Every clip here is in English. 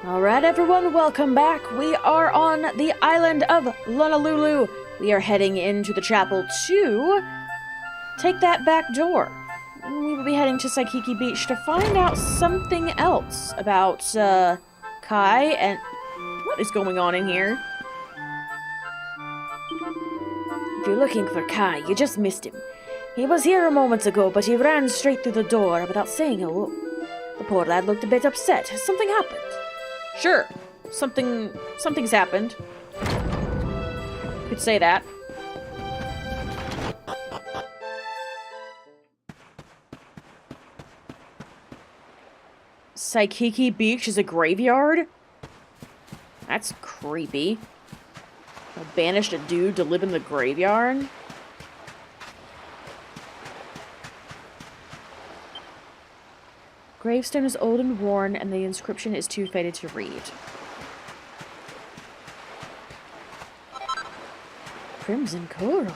Alright everyone, welcome back. We are on the island of Honolulu. We are heading into the chapel to take that back door. We will be heading to Saikiki Beach to find out something else about, Kai and... What is going on in here? If you're looking for Kai, you just missed him. He was here a moment ago, but he ran straight through the door without saying hello. The poor lad looked a bit upset. Has something happened? Sure. Something's happened. You could say that. Saikiki Beach is a graveyard? That's creepy. I banished a dude to live in the graveyard? Gravestone is old and worn, and the inscription is too faded to read. Crimson coral.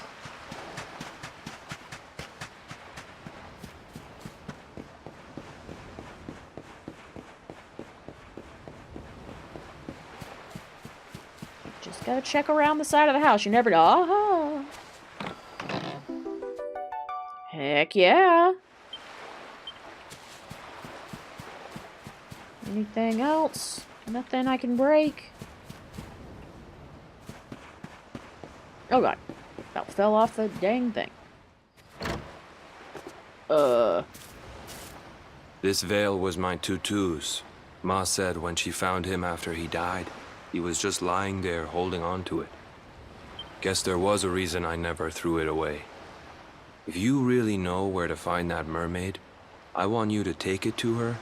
Just gotta check around the side of the house. You never know. Heck yeah. Anything else? Nothing I can break? Oh god. About fell off the dang thing. This veil was my tutu's. Ma said when she found him after he died, he was just lying there holding on to it. Guess there was a reason I never threw it away. If you really know where to find that mermaid, I want you to take it to her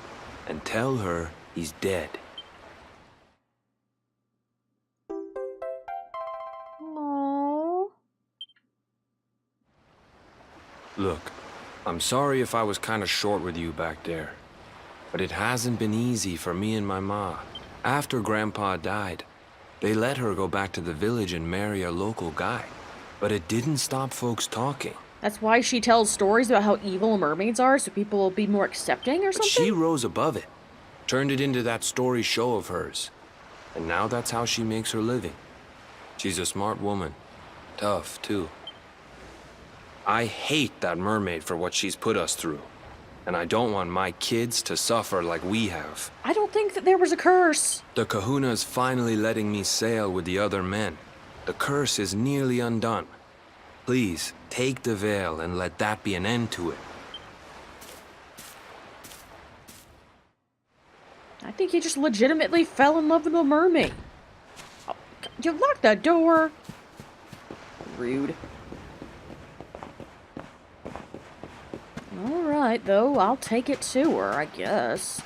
and tell her he's dead. Aww. Look, I'm sorry if I was kind of short with you back there, but it hasn't been easy for me and my ma. After Grandpa died, they let her go back to the village and marry a local guy, but it didn't stop folks talking. That's why she tells stories about how evil mermaids are, so people will be more accepting or something? But she rose above it. Turned it into that story show of hers. And now that's how she makes her living. She's a smart woman. Tough, too. I hate that mermaid for what she's put us through. And I don't want my kids to suffer like we have. I don't think that there was a curse. The kahuna's finally letting me sail with the other men. The curse is nearly undone. Please, take the veil and let that be an end to it. I think he just legitimately fell in love with a mermaid. Oh, you locked the door. Rude. Alright, though. I'll take it to her, I guess.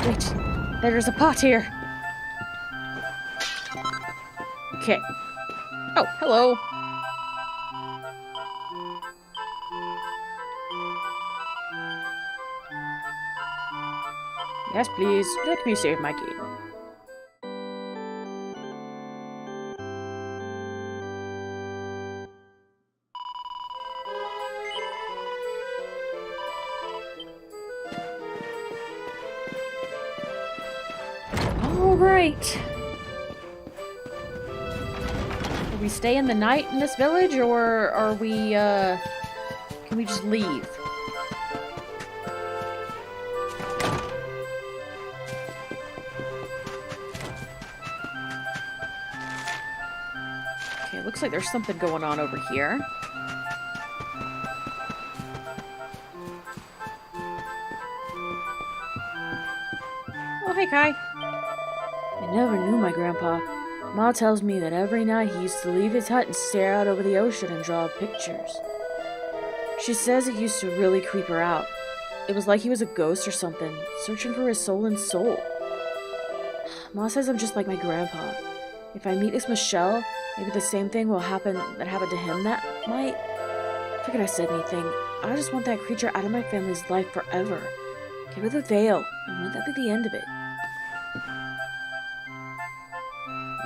Wait. There's a pot here. Okay. Oh, hello. Yes, please. Let me save my key. All right. We stay in the night in this village, or are we, can we just leave? Okay, looks like there's something going on over here. Oh, hey, Kai. I never knew my grandpa. Ma tells me that every night he used to leave his hut and stare out over the ocean and draw pictures. She says it used to really creep her out. It was like he was a ghost or something, searching for his soul and soul. Ma says I'm just like my grandpa. If I meet this Michelle, maybe the same thing will happen that happened to him that night. Figured I said anything. I just want that creature out of my family's life forever. Give her the veil, and let that be the end of it.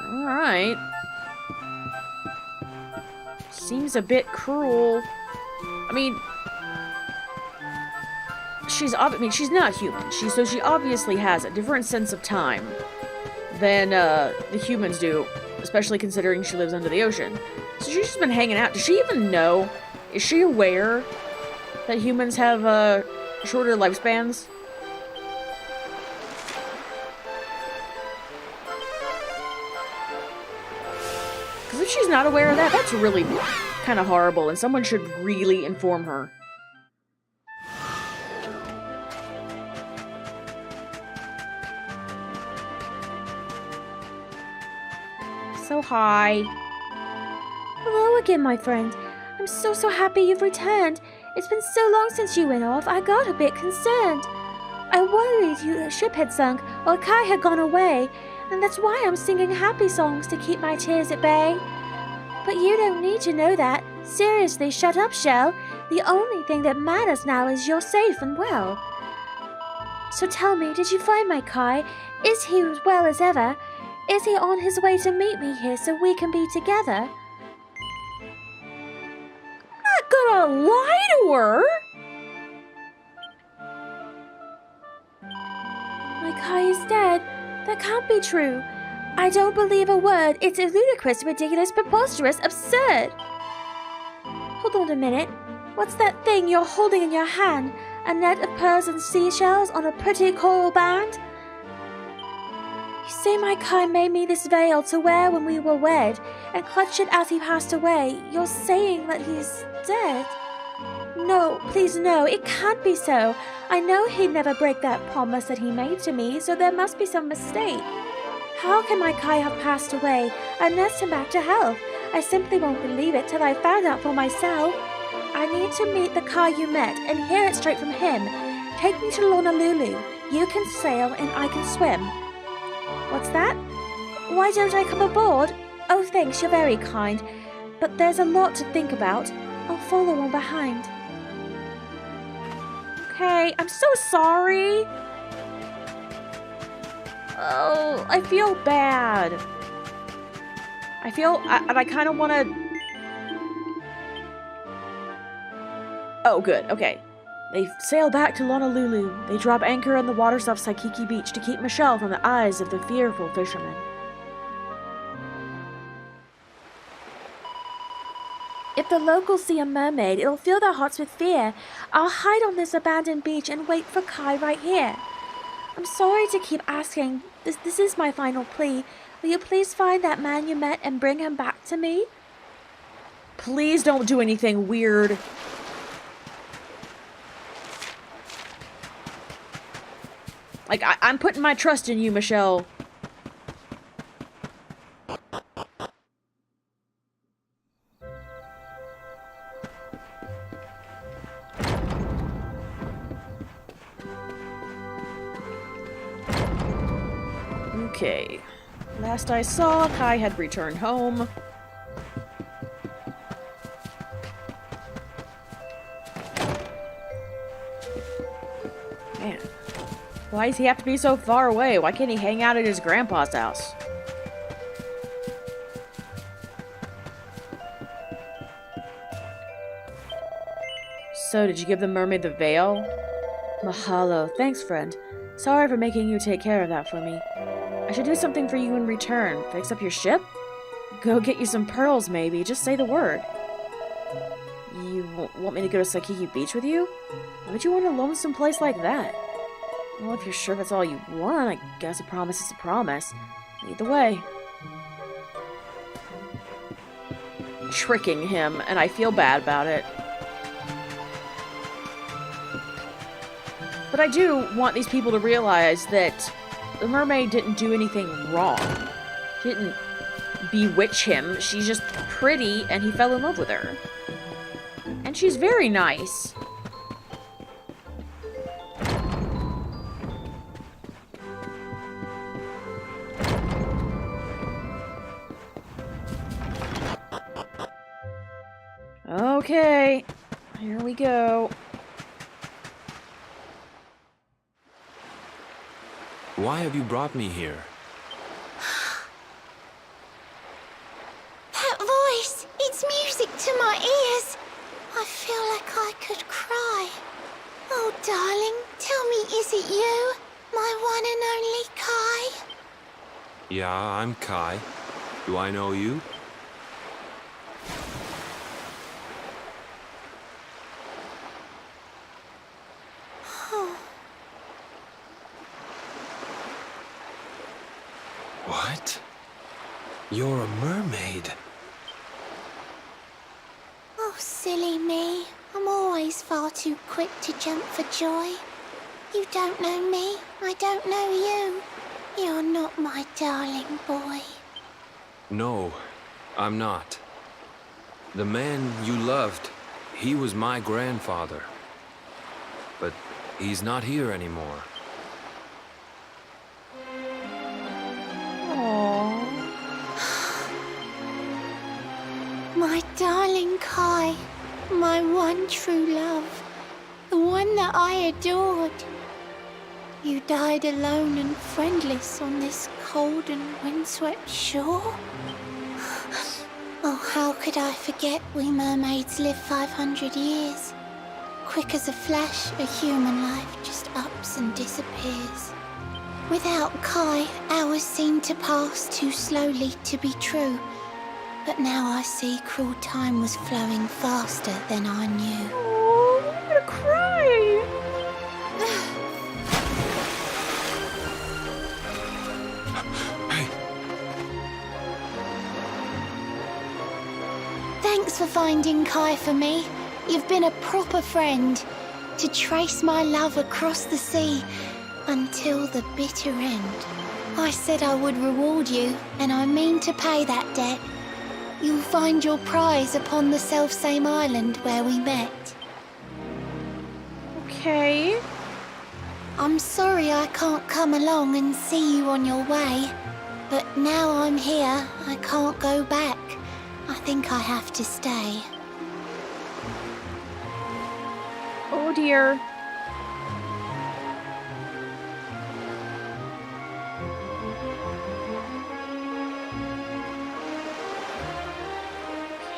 Alright. seems a bit cruel. I mean, she's not human. She obviously has a different sense of time than the humans do, especially considering she lives under the ocean. So she's just been hanging out. Does she even know? Is she aware that humans have shorter lifespans? Because if she's not aware of that, that's really kind of horrible, and someone should really inform her. So hi. Hello again, my friend. I'm so happy you've returned. It's been so long since you went off, I got a bit concerned. I worried your ship had sunk or Kai had gone away, and that's why I'm singing happy songs to keep my tears at bay. But you don't need to know that. Seriously, shut up, Shell. The only thing that matters now is you're safe and well. So tell me, did you find my Kai? Is he as well as ever? Is he on his way to meet me here so we can be together? I'm not gonna lie to her! My Kai is dead. That can't be true. I don't believe a word. It's ludicrous, ridiculous, preposterous, absurd. Hold on a minute. What's that thing you're holding in your hand? A net of pearls and seashells on a pretty coral band? You say my Kai made me this veil to wear when we were wed, and clutched it as he passed away. You're saying that he's dead? No, please no, it can't be so. I know he'd never break that promise that he made to me, so there must be some mistake. How can my Kai have passed away and nursed him back to health? I simply won't believe it till I've found out for myself. I need to meet the Kai you met and hear it straight from him. Take me to Honolulu. You can sail and I can swim. What's that? Why don't I come aboard? Oh, thanks, you're very kind. But there's a lot to think about. I'll follow on behind. Okay, I'm so sorry. Oh, I feel bad. I kind of want to... Oh, good, okay. They sail back to Honolulu. They drop anchor in the waters off Saikiki Beach to keep Michelle from the eyes of the fearful fishermen. If the locals see a mermaid, it'll fill their hearts with fear. I'll hide on this abandoned beach and wait for Kai right here. I'm sorry to keep asking. This is my final plea. Will you please find that man you met and bring him back to me? Please don't do anything weird. Like, I'm putting my trust in you, Michelle. Okay. Last I saw, Kai had returned home. Man. Why does he have to be so far away? Why can't he hang out at his grandpa's house? So, did you give the mermaid the veil? Mahalo. Thanks, friend. Sorry for making you take care of that for me. I should do something for you in return. Fix up your ship? Go get you some pearls, maybe. Just say the word. You want me to go to Saikiki Beach with you? Why would you want a lonesome place like that? Well, if you're sure that's all you want, I guess a promise is a promise. Lead the way. Tricking him, and I feel bad about it. But I do want these people to realize that the mermaid didn't do anything wrong. She didn't bewitch him. She's just pretty, and he fell in love with her. And she's very nice. Okay, here we go. Why have you brought me here? That voice! It's music to feel like I could cry. Oh, darling, tell me, is it you? My one and only Kai? Yeah, I'm Kai. Do I know you? What? You're a mermaid. Oh, silly me. I'm always far too quick to jump for joy. You don't know me. I don't know you. You're not my darling boy. No, I'm not. The man you loved, he was my grandfather. But he's not here anymore. Aww. My darling Kai. My one true love. The one that I adored. You died alone and friendless on this cold and windswept shore? Oh, how could I forget we mermaids live 500 years? Quick as a flash, a human life just ups and disappears. Without Kai, hours seem to pass too slowly to be true. But now I see cruel time was flowing faster than I knew. Oh, I'm gonna cry. Hey, Thanks for finding Kai for me. You've been a proper friend. To trace my love across the sea until the bitter end. I said I would reward you, and I mean to pay that debt. You'll find your prize upon the selfsame island where we met. Okay. I'm sorry I can't come along and see you on your way. But now I'm here, I can't go back. I think I have to stay. Oh dear.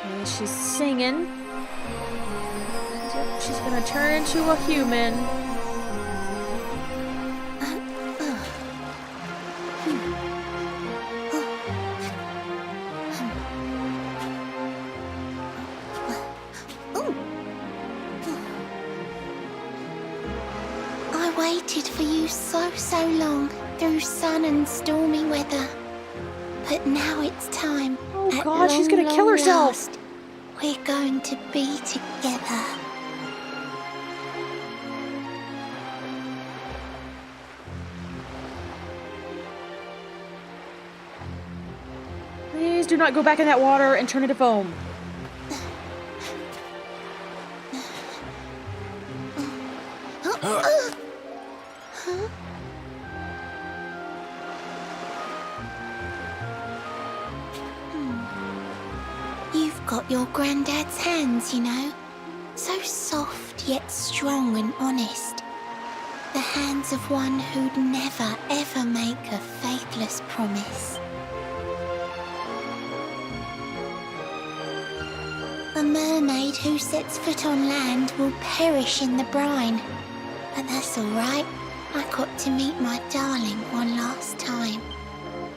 Okay, she's singing. Yep, she's gonna turn into a human. I waited for you so long, through sun and stormy weather. But now it's time. Oh At God, she's long, gonna kill long herself. last, we're going to be together. Please do not go back in that water and turn into foam. You've got your granddad's hands, you know. So soft yet strong and honest. The hands of one who'd never ever make a faithless promise. A mermaid who sets foot on land will perish in the brine. But that's all right. I got to meet my darling one last time.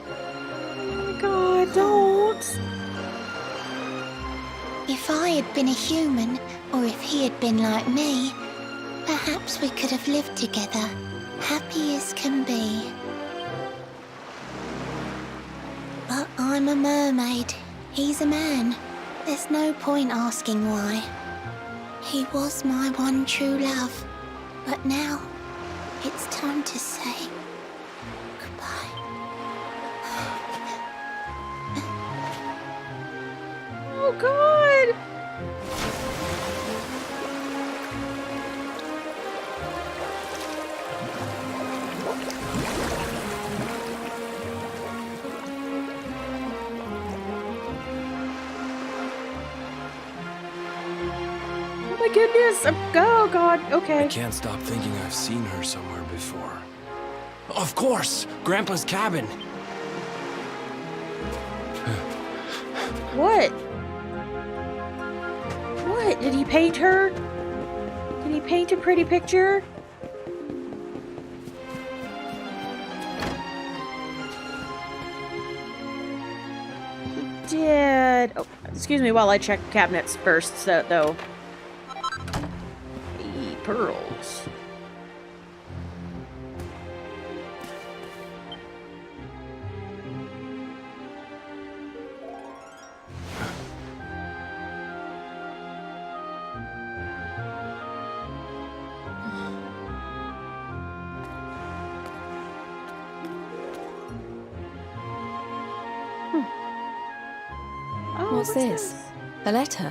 Oh my God, don't. If I had been a human, or if he had been like me, perhaps we could have lived together, happy as can be. But I'm a mermaid. He's a man. There's no point asking why. He was my one true love. But now, it's time to say goodbye. Oh God. Oh my goodness. Oh God. Okay. I can't stop thinking I've seen her somewhere before. Of course! Grandpa's cabin! What? What? Did he paint her? Did he paint a pretty picture? He did. Oh, excuse me while I check cabinets first, though. Hey, pearls. Oh, What's this? A letter?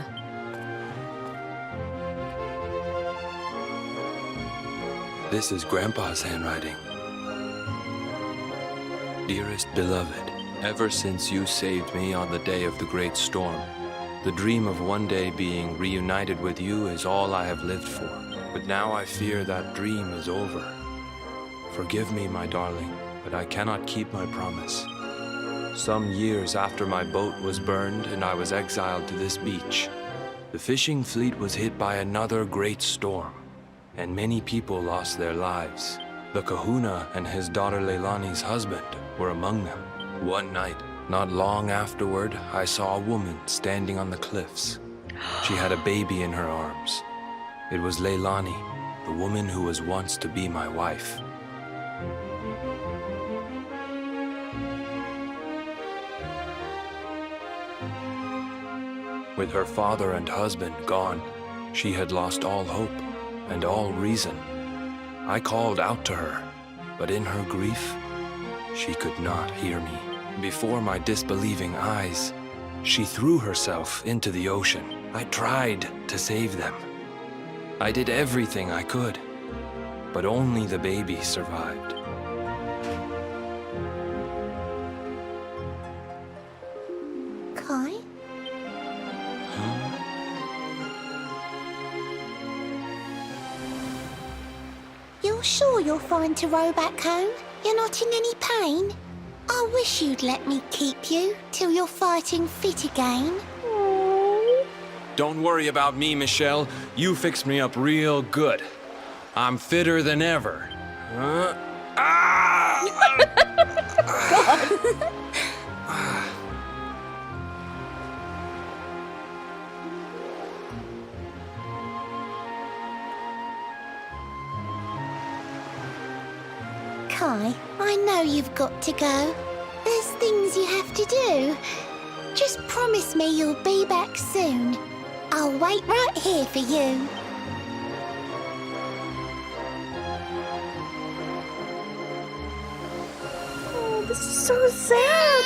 This is Grandpa's handwriting. Dearest beloved, ever since you saved me on the day of the great storm, the dream of one day being reunited with you is all I have lived for. But now I fear that dream is over. Forgive me, my darling, but I cannot keep my promise. Some years after my boat was burned and I was exiled to this beach, the fishing fleet was hit by another great storm, and many people lost their lives. The kahuna and his daughter Leilani's husband were among them. One night, not long afterward, I saw a woman standing on the cliffs. She had a baby in her arms. It was Leilani, the woman who was once to be my wife. With her father and husband gone, she had lost all hope and all reason. I called out to her, but in her grief, she could not hear me. Before my disbelieving eyes, she threw herself into the ocean. I tried to save them. I did everything I could, but only the baby survived. Kai? You're sure you're fine to row back home? You're not in any pain? I wish you'd let me keep you till you're fighting fit again. Don't worry about me, Michelle. You fixed me up real good. I'm fitter than ever. Kai, I know you've got to go. There's things you have to do. Just promise me you'll be back soon. I'll wait right here for you. Oh, this is so sad.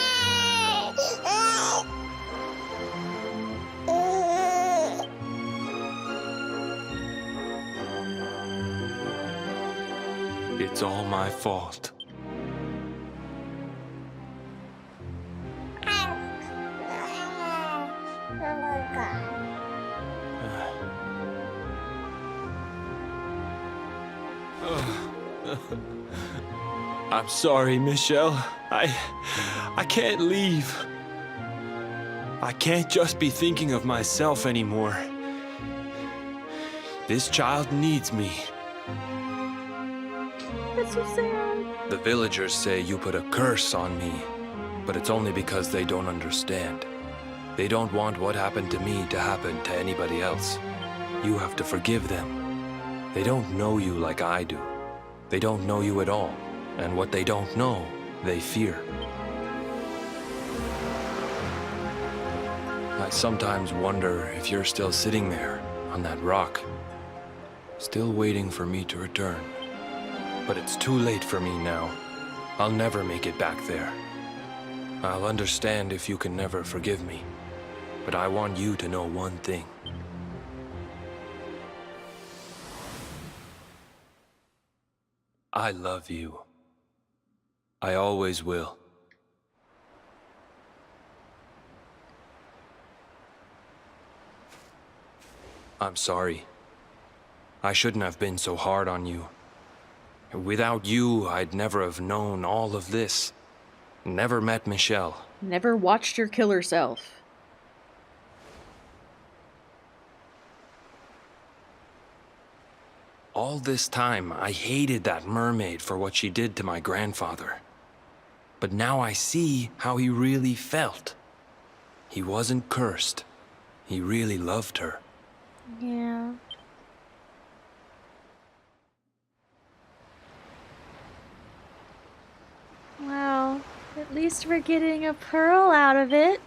It's all my fault. I'm sorry, Michelle. I can't leave. I can't just be thinking of myself anymore. This child needs me. That's so sad. The villagers say you put a curse on me, but it's only because they don't understand. They don't want what happened to me to happen to anybody else. You have to forgive them. They don't know you like I do. They don't know you at all, and what they don't know, they fear. I sometimes wonder if you're still sitting there, on that rock, still waiting for me to return. But it's too late for me now. I'll never make it back there. I'll understand if you can never forgive me, but I want you to know one thing. I love you. I always will. I'm sorry. I shouldn't have been so hard on you. Without you, I'd never have known all of this. Never met Michelle. Never watched her kill herself. All this time, I hated that mermaid for what she did to my grandfather. But now I see how he really felt. He wasn't cursed. He really loved her. Yeah. Well, at least we're getting a pearl out of it.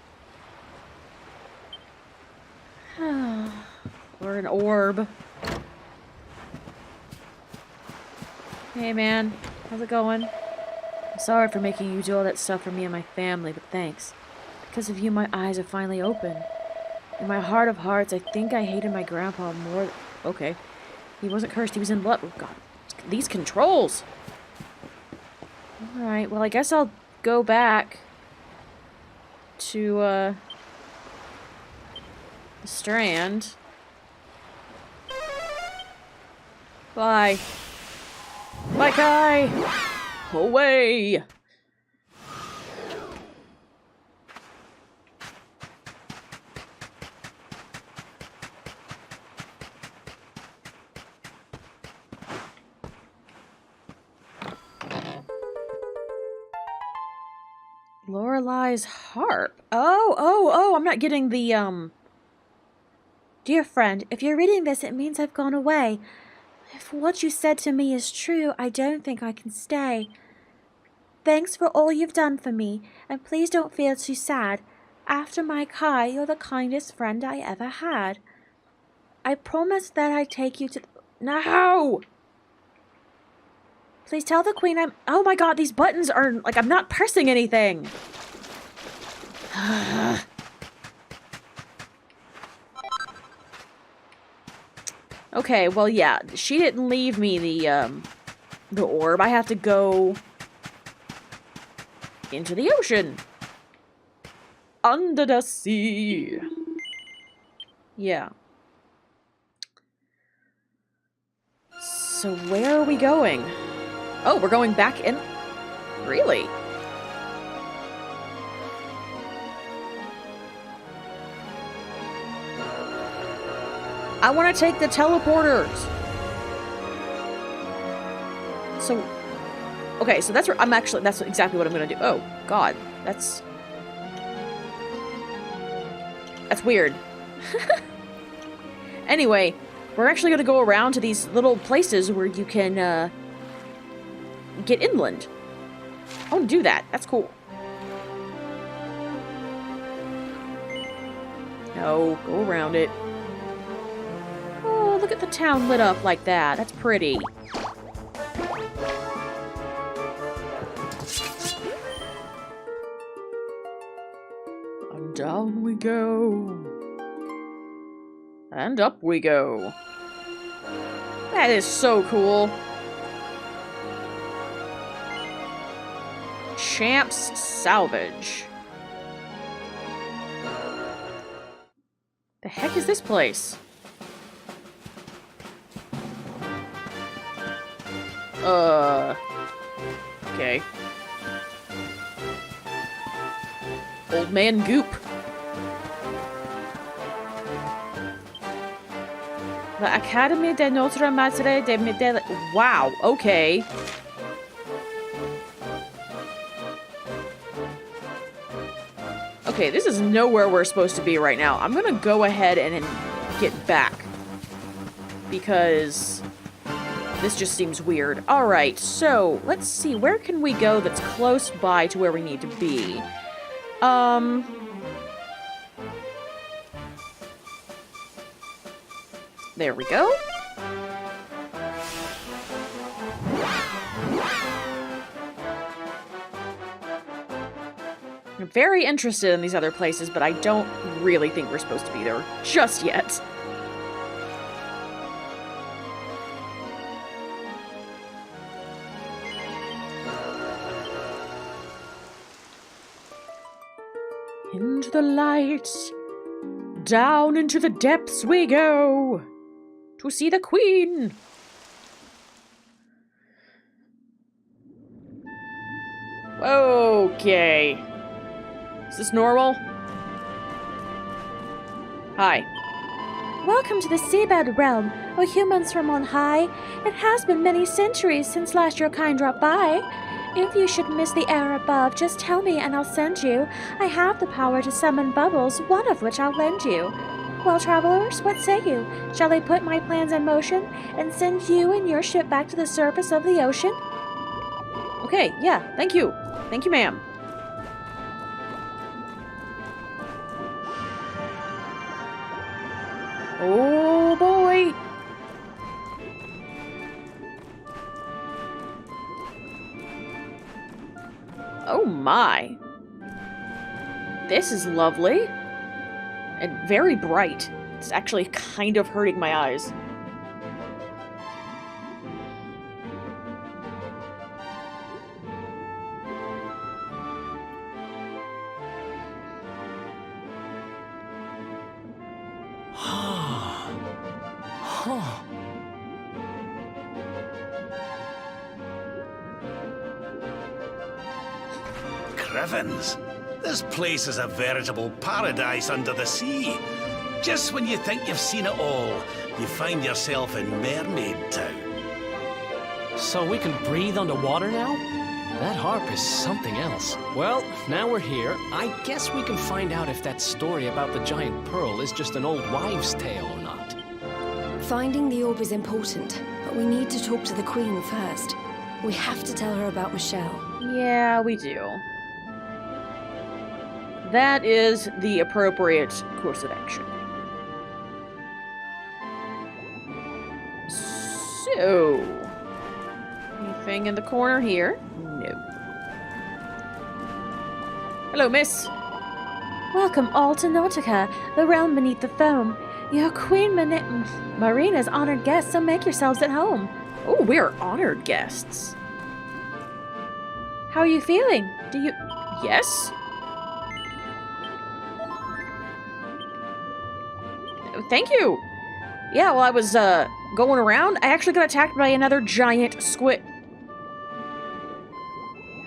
Or an orb. Hey man, how's it going? I'm sorry for making you do all that stuff for me and my family, but thanks. Because of you, my eyes are finally open. In my heart of hearts, I think I hated my grandpa more. Okay. He wasn't cursed, he was in love. Oh god. These controls! Alright, well I guess I'll go back to, the Strand. Bye. Bye, Kai! Away! Lorelei's harp. Oh, I'm not getting the, Dear friend, if you're reading this, it means I've gone away. If what you said to me is true, I don't think I can stay. Thanks for all you've done for me, and please don't feel too sad. After my Kai, you're the kindest friend I ever had. I promise that I'd take you to... No! Please tell the queen I'm... Oh my god, these buttons are... Like, I'm not pressing anything! Okay, well, yeah. She didn't leave me the orb. I have to go... into the ocean. Under the sea. Yeah. So where are we going? Oh, we're going back in... Really? I want to take the teleporters. So... Okay, so that's where I'm actually... That's exactly what I'm going to do. Oh, God. That's weird. Anyway, we're actually going to go around to these little places where you can, get inland. I want to do that. That's cool. No, go around it. Oh, look at the town lit up like that. That's pretty. And down we go. And up we go. That is so cool. Champs Salvage. The heck is this place? Okay. Old man Goop. The Académie de Notre Madre de Midel. Wow, okay. Okay, this is nowhere we're supposed to be right now. I'm gonna go ahead and get back. Because this just seems weird. Alright, so let's see. Where can we go that's close by to where we need to be? There we go. I'm very interested in these other places, but I don't really think we're supposed to be there just yet. Into the light, down into the depths we go, to see the queen. Okay. Is this normal? Hi. Welcome to the seabed realm, O humans from on high. It has been many centuries since last your kind dropped by. If you should miss the air above, just tell me and I'll send you. I have the power to summon bubbles, one of which I'll lend you. Well, travelers, what say you? Shall I put my plans in motion and send you and your ship back to the surface of the ocean? Okay, yeah, thank you. Thank you, ma'am. Oh boy! Oh my! This is lovely. And very bright. It's actually kind of hurting my eyes. Crivens, this place is a veritable paradise under the sea. Just when you think you've seen it all, you find yourself in Mermaid Town. So we can breathe underwater now? That harp is something else. Well, now we're here. I guess we can find out if that story about the giant pearl is just an old wives' tale or not. Finding the orb is important, but we need to talk to the Queen first. We have to tell her about Michelle. Yeah, we do. That is the appropriate course of action. So, anything in the corner here? No. Hello, miss. Welcome all to Nautica, the realm beneath the foam. Your Queen Marina's honored guests, so make yourselves at home. Oh, we are honored guests. How are you feeling? Do you... Yes? Thank you. Yeah, while I was, going around, I actually got attacked by another giant squid.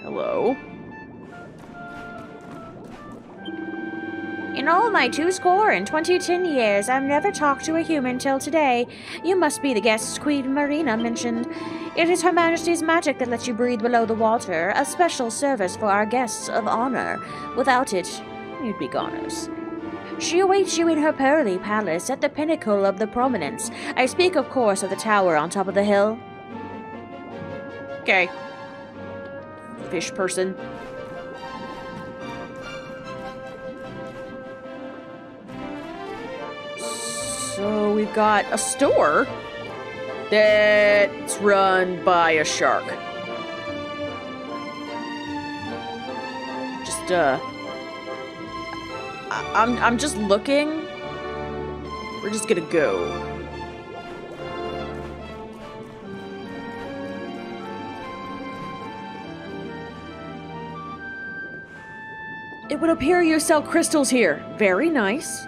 Hello. In all my 20 years, I've never talked to a human till today. You must be the guests Queen Marina mentioned. It is Her Majesty's magic that lets you breathe below the water, a special service for our guests of honor. Without it, you'd be goners. She awaits you in her pearly palace at the pinnacle of the prominence. I speak, of course, of the tower on top of the hill. Okay. Fish person. So we've got a store that's run by a shark. Just, I'm just looking. We're just gonna go. It would appear you sell crystals here. Very nice.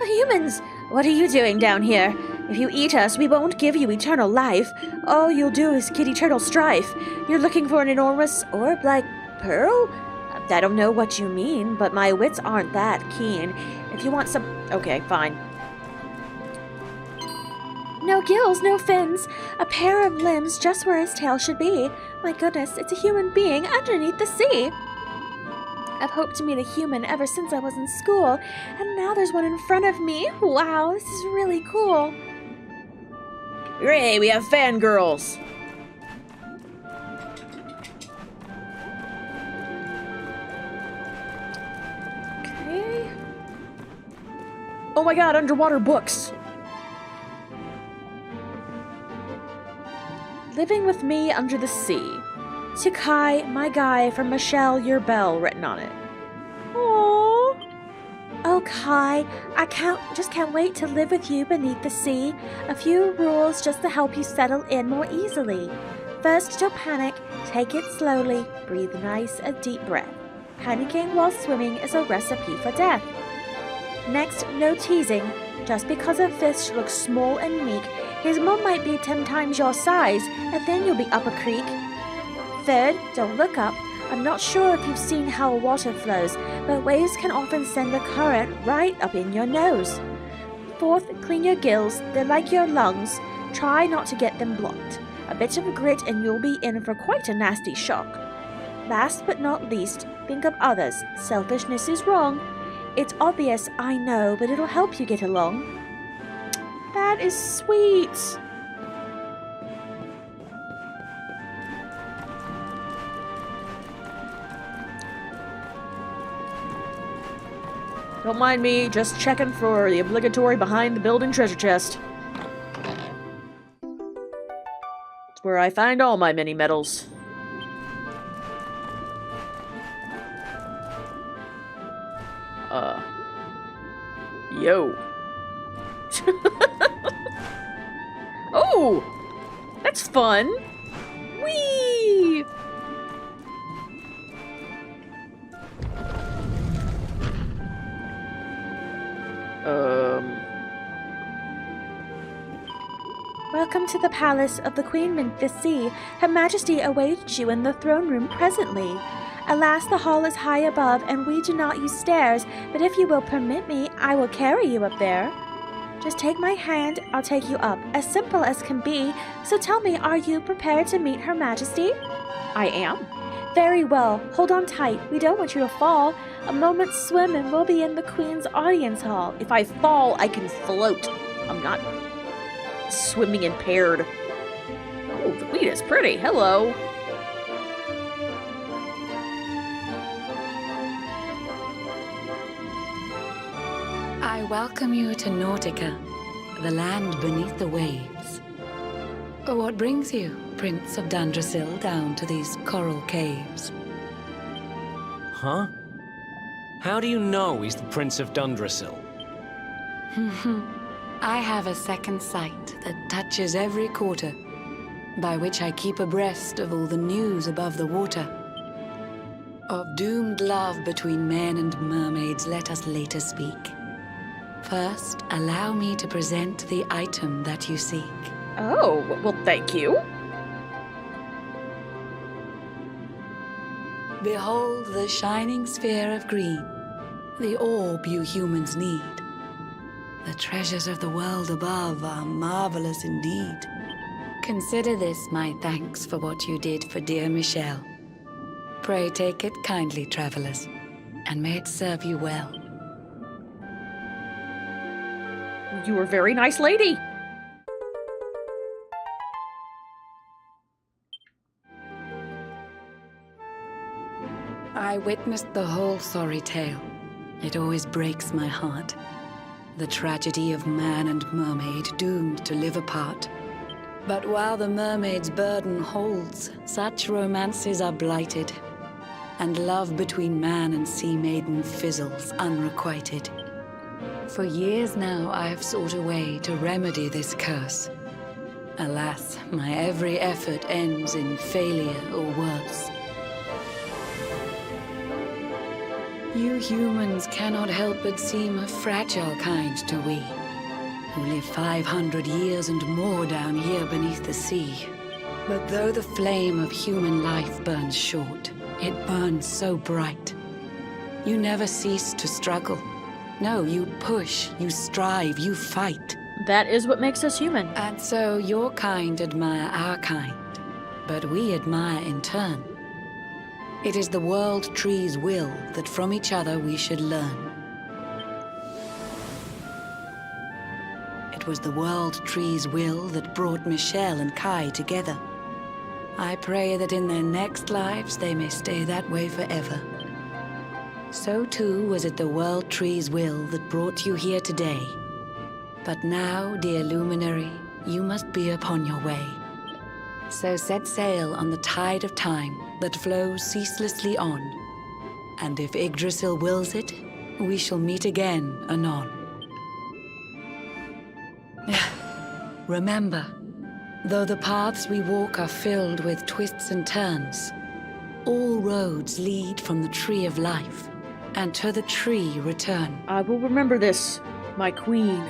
Humans, what are you doing down here? If you eat us, we won't give you eternal life. All you'll do is get eternal strife. You're looking for an enormous orb like pearl? I don't know what you mean, but my wits aren't that keen. If you want some... Okay, fine. No gills, no fins. A pair of limbs just where his tail should be. My goodness, it's a human being underneath the sea. I've hoped to meet a human ever since I was in school, and now there's one in front of me. Wow, this is really cool. Hooray, we have fangirls. Okay. Oh my god, underwater books. Living with me under the sea. To Kai, my guy, from Michelle, your belle, written on it. Aww. Oh, Kai, I can't wait to live with you beneath the sea. A few rules just to help you settle in more easily. First, don't panic. Take it slowly. Breathe nice, a deep breath. Panicking while swimming is a recipe for death. Next, no teasing. Just because a fish looks small and meek, his mom might be 10 times your size, and then you'll be up a creek. Third, don't look up. I'm not sure if you've seen how water flows, but waves can often send the current right up in your nose. Fourth, clean your gills. They're like your lungs. Try not to get them blocked. A bit of grit and you'll be in for quite a nasty shock. Last but not least, think of others. Selfishness is wrong. It's obvious, I know, but it'll help you get along. That is sweet. Don't mind me, just checking for the obligatory behind the building treasure chest. It's where I find all my mini medals. Yo. Oh! That's fun! Whee! Welcome to the palace of the Queen Minthisi. Her Majesty awaits you in the throne room presently. Alas, the hall is high above, and we do not use stairs, but if you will permit me, I will carry you up there. Just take my hand, I'll take you up, as simple as can be. So tell me, are you prepared to meet Her Majesty? I am. Very well, hold on tight, we don't want you to fall. A moment's swim and we'll be in the Queen's audience hall. If I fall, I can float. I'm not swimming impaired. Oh, the queen is pretty. Hello. I welcome you to Nautica, the land beneath the waves. What brings you, Prince of Dandrasil, down to these coral caves? Huh? How do you know he's the Prince of Dundrasil? I have a second sight that touches every quarter, by which I keep abreast of all the news above the water. Of doomed love between men and mermaids, let us later speak. First, allow me to present the item that you seek. Oh, well, thank you. Behold the shining sphere of green, the orb you humans need. The treasures of the world above are marvelous indeed. Consider this my thanks for what you did for dear Michelle. Pray take it kindly, travelers, and may it serve you well. You were a very nice lady. I witnessed the whole sorry tale. It always breaks my heart. The tragedy of man and mermaid doomed to live apart. But while the mermaid's burden holds, such romances are blighted, and love between man and sea maiden fizzles unrequited. For years now I have sought a way to remedy this curse. Alas, my every effort ends in failure or worse. You humans cannot help but seem a fragile kind to we, who live 500 years and more down here beneath the sea. But though the flame of human life burns short, it burns so bright. You never cease to struggle. No, you push, you strive, you fight. That is what makes us human. And so your kind admire our kind, but we admire in turn. It is the world tree's will that from each other we should learn. It was the world tree's will that brought Michelle and Kai together. I pray that in their next lives they may stay that way forever. So too was it the world tree's will that brought you here today. But now, dear luminary, you must be upon your way. So set sail on the tide of time that flows ceaselessly on. And if Yggdrasil wills it, we shall meet again anon. Remember, though the paths we walk are filled with twists and turns, all roads lead from the tree of life, and to the tree return. I will remember this, my queen.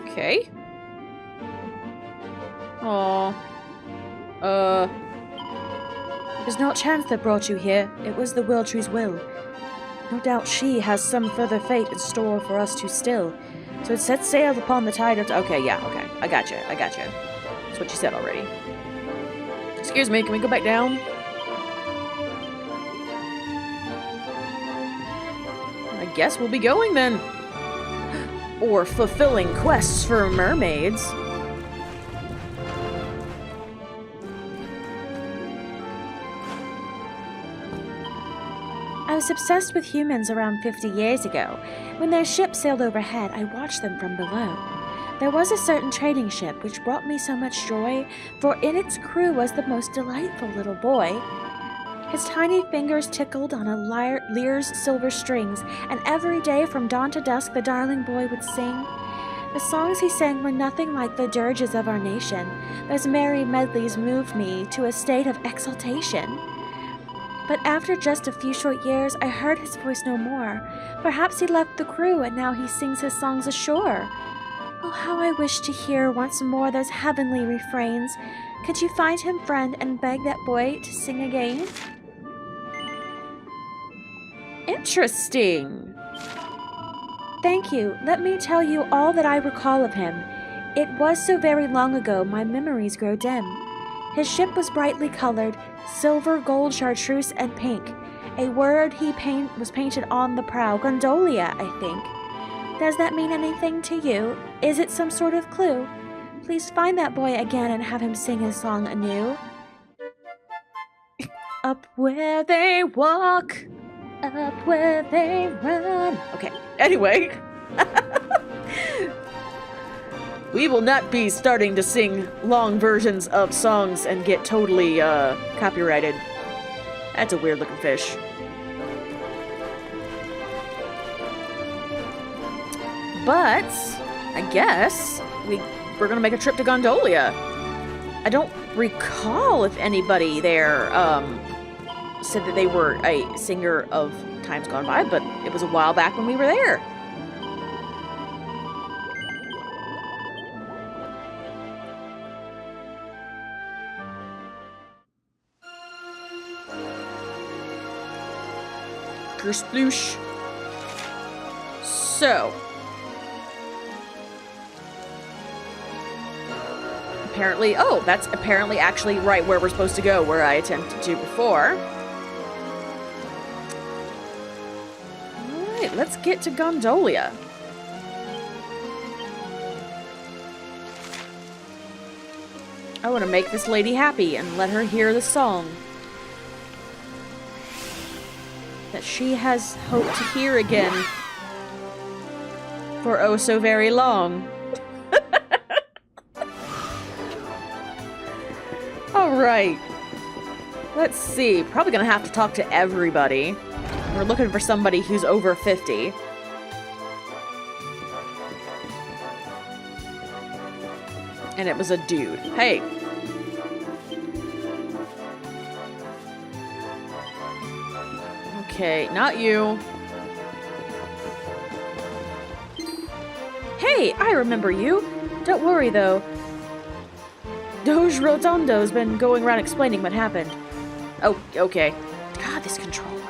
Okay. Aww. It was not chance that brought you here. It was the Wiltree's will. No doubt she has some further fate in store for us two still. So it set sail upon the tide of... Okay, yeah, okay. I gotcha. That's what you said already. Excuse me, can we go back down? I guess we'll be going then. Or fulfilling quests for mermaids. I was obsessed with humans around 50 years ago. When their ship sailed overhead, I watched them from below. There was a certain trading ship which brought me so much joy, for in its crew was the most delightful little boy. His tiny fingers tickled on a lyre's silver strings, and every day from dawn to dusk the darling boy would sing. The songs he sang were nothing like the dirges of our nation. Those merry medleys moved me to a state of exultation. But after just a few short years, I heard his voice no more. Perhaps he left the crew, and now he sings his songs ashore. Oh, how I wish to hear once more those heavenly refrains. Could you find him, friend, and beg that boy to sing again? Interesting. Thank you. Let me tell you all that I recall of him. It was so very long ago, my memories grow dim. His ship was brightly colored, silver, gold, chartreuse, and pink. A word was painted on the prow, gondolia, I think. Does that mean anything to you? Is it some sort of clue? Please find that boy again and have him sing his song anew. Up where they walk, up where they run. Okay, anyway. We will not be starting to sing long versions of songs and get totally copyrighted. That's a weird looking fish. But I guess we're gonna make a trip to Gondolia. I don't recall if anybody there said that they were a singer of times gone by, but it was a while back when we were there. Sploosh. So, apparently, oh, that's apparently actually right where we're supposed to go, where I attempted to before. Alright, let's get to Gondolia. I want to make this lady happy and let her hear the song that she has hoped to hear again for oh so very long. Alright. Let's see. Probably gonna have to talk to everybody. We're looking for somebody who's over 50. And it was a dude. Hey. Okay, not you. Hey, I remember you. Don't worry, though. Doge Rotondo's been going around explaining what happened. Oh, okay. God, this controller.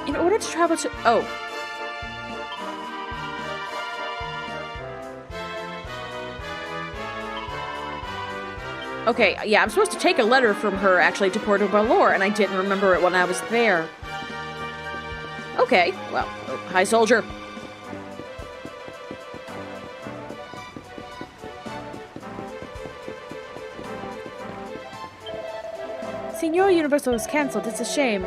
In order to travel to... Oh. Okay, yeah, I'm supposed to take a letter from her, actually, to Puerto Valor, and I didn't remember it when I was there. Okay, well, hi, soldier. Senor Universal was cancelled. It's a shame.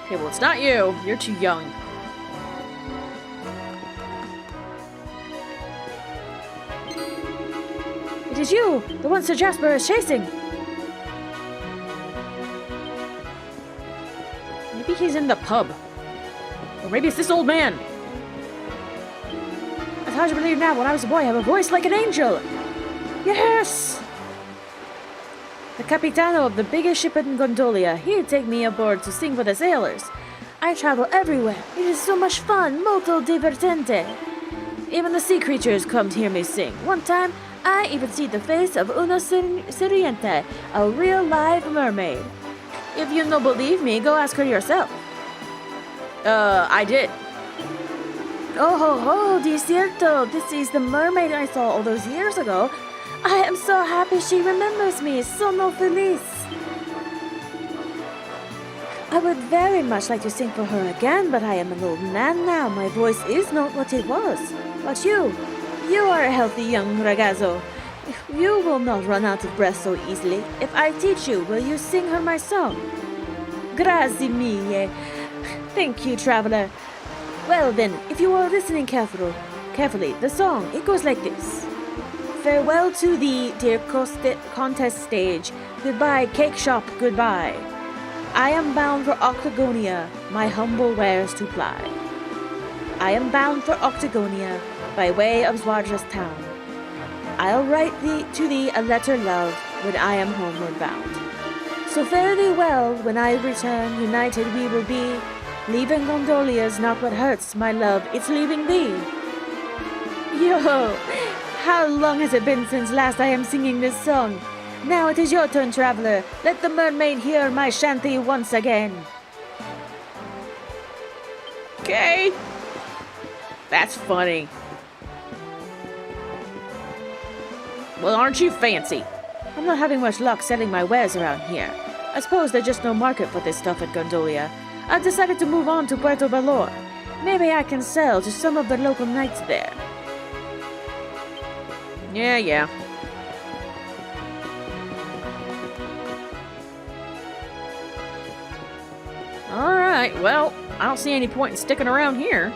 Okay, well, it's not you. You're too young. It is you, the one Sir Jasper is chasing. Maybe Maybe he's in the pub. Or maybe it's this old man. It's hard to believe now, when I was a boy, I have a voice like an angel. Yes! The capitano of the biggest ship in Gondolia. He'd take me aboard to sing for the sailors. I travel everywhere. It is so much fun. Molto divertente. Even the sea creatures come to hear me sing. One time, I even see the face of una sirviente, a real live mermaid. If you don't believe me, go ask her yourself. I did. Oh ho ho, di cierto. This is the mermaid I saw all those years ago. I am so happy she remembers me. Sono feliz. I would very much like to sing for her again, but I am an old man now. My voice is not what it was. But you are a healthy young ragazzo. You will not run out of breath so easily. If I teach you, will you sing her my song? Grazie mille. Thank you, traveler. Well then, if you are listening carefully, the song, it goes like this. Farewell to thee, dear contest stage. Goodbye, cake shop, goodbye. I am bound for Octagonia, my humble wares to ply. I am bound for Octagonia, by way of Zwadra's town. I'll write to thee a letter, love, when I am homeward bound. So fare thee well, when I return, united we will be. Leaving Gondolia's not what hurts, my love, it's leaving thee. Yo, how long has it been since last I am singing this song? Now it is your turn, traveler. Let the mermaid hear my shanty once again. Okay. That's funny. Well, aren't you fancy? I'm not having much luck selling my wares around here. I suppose there's just no market for this stuff at Gondolia. I've decided to move on to Puerto Valor. Maybe I can sell to some of the local knights there. Yeah. Alright, well, I don't see any point in sticking around here.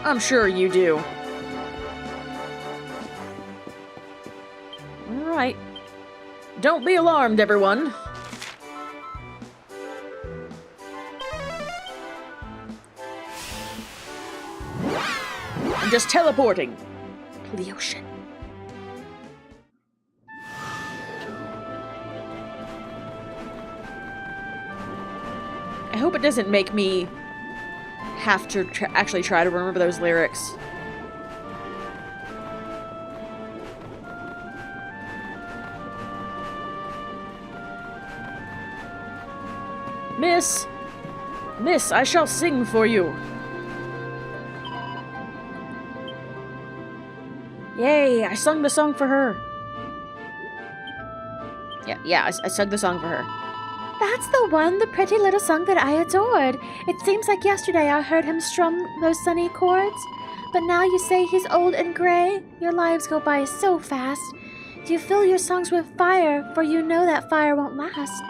I'm sure you do. Alright. Don't be alarmed, everyone. I'm just teleporting to the ocean. I hope it doesn't make me have to actually try to remember those lyrics. Miss, I shall sing for you. Yay, I sung the song for her. Yeah, I sung the song for her. That's the one, the pretty little song that I adored. It seems like yesterday I heard him strum those sunny chords. But now you say he's old and gray. Your lives go by so fast. Do you fill your songs with fire, for you know that fire won't last?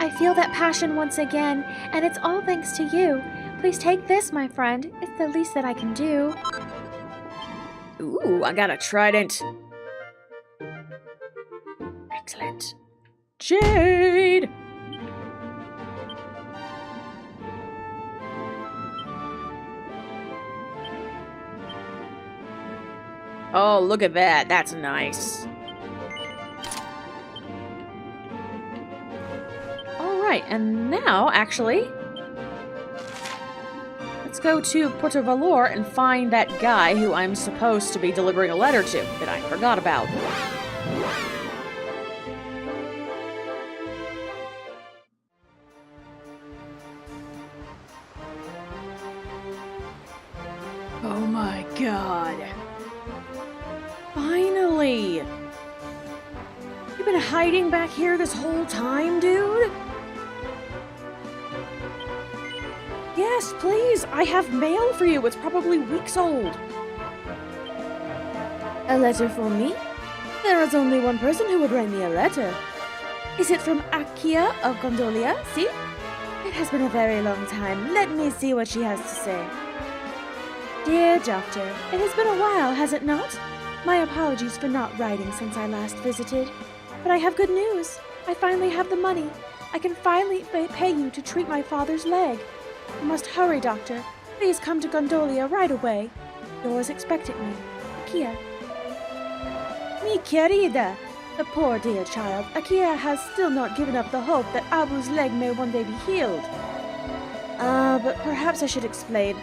I feel that passion once again, and it's all thanks to you. Please take this, my friend. It's the least that I can do. Ooh, I got a trident. Excellent. Jade! Oh, look at that. That's nice. Alright, and now, actually, let's go to Puerto Valor and find that guy who I'm supposed to be delivering a letter to that I forgot about. Oh my god. Finally! You've been hiding back here this whole time, dude? Yes, please! I have mail for you. It's probably weeks old. A letter for me? There is only one person who would write me a letter. Is it from Akia of Gondolia? See? It has been a very long time. Let me see what she has to say. Dear Doctor, it has been a while, has it not? My apologies for not writing since I last visited. But I have good news. I finally have the money. I can finally pay you to treat my father's leg. You must hurry, Doctor. Please come to Gondolia right away. Yours expectantly, Akia. Mi querida! The poor dear child. Akia has still not given up the hope that Abu's leg may one day be healed. But perhaps I should explain.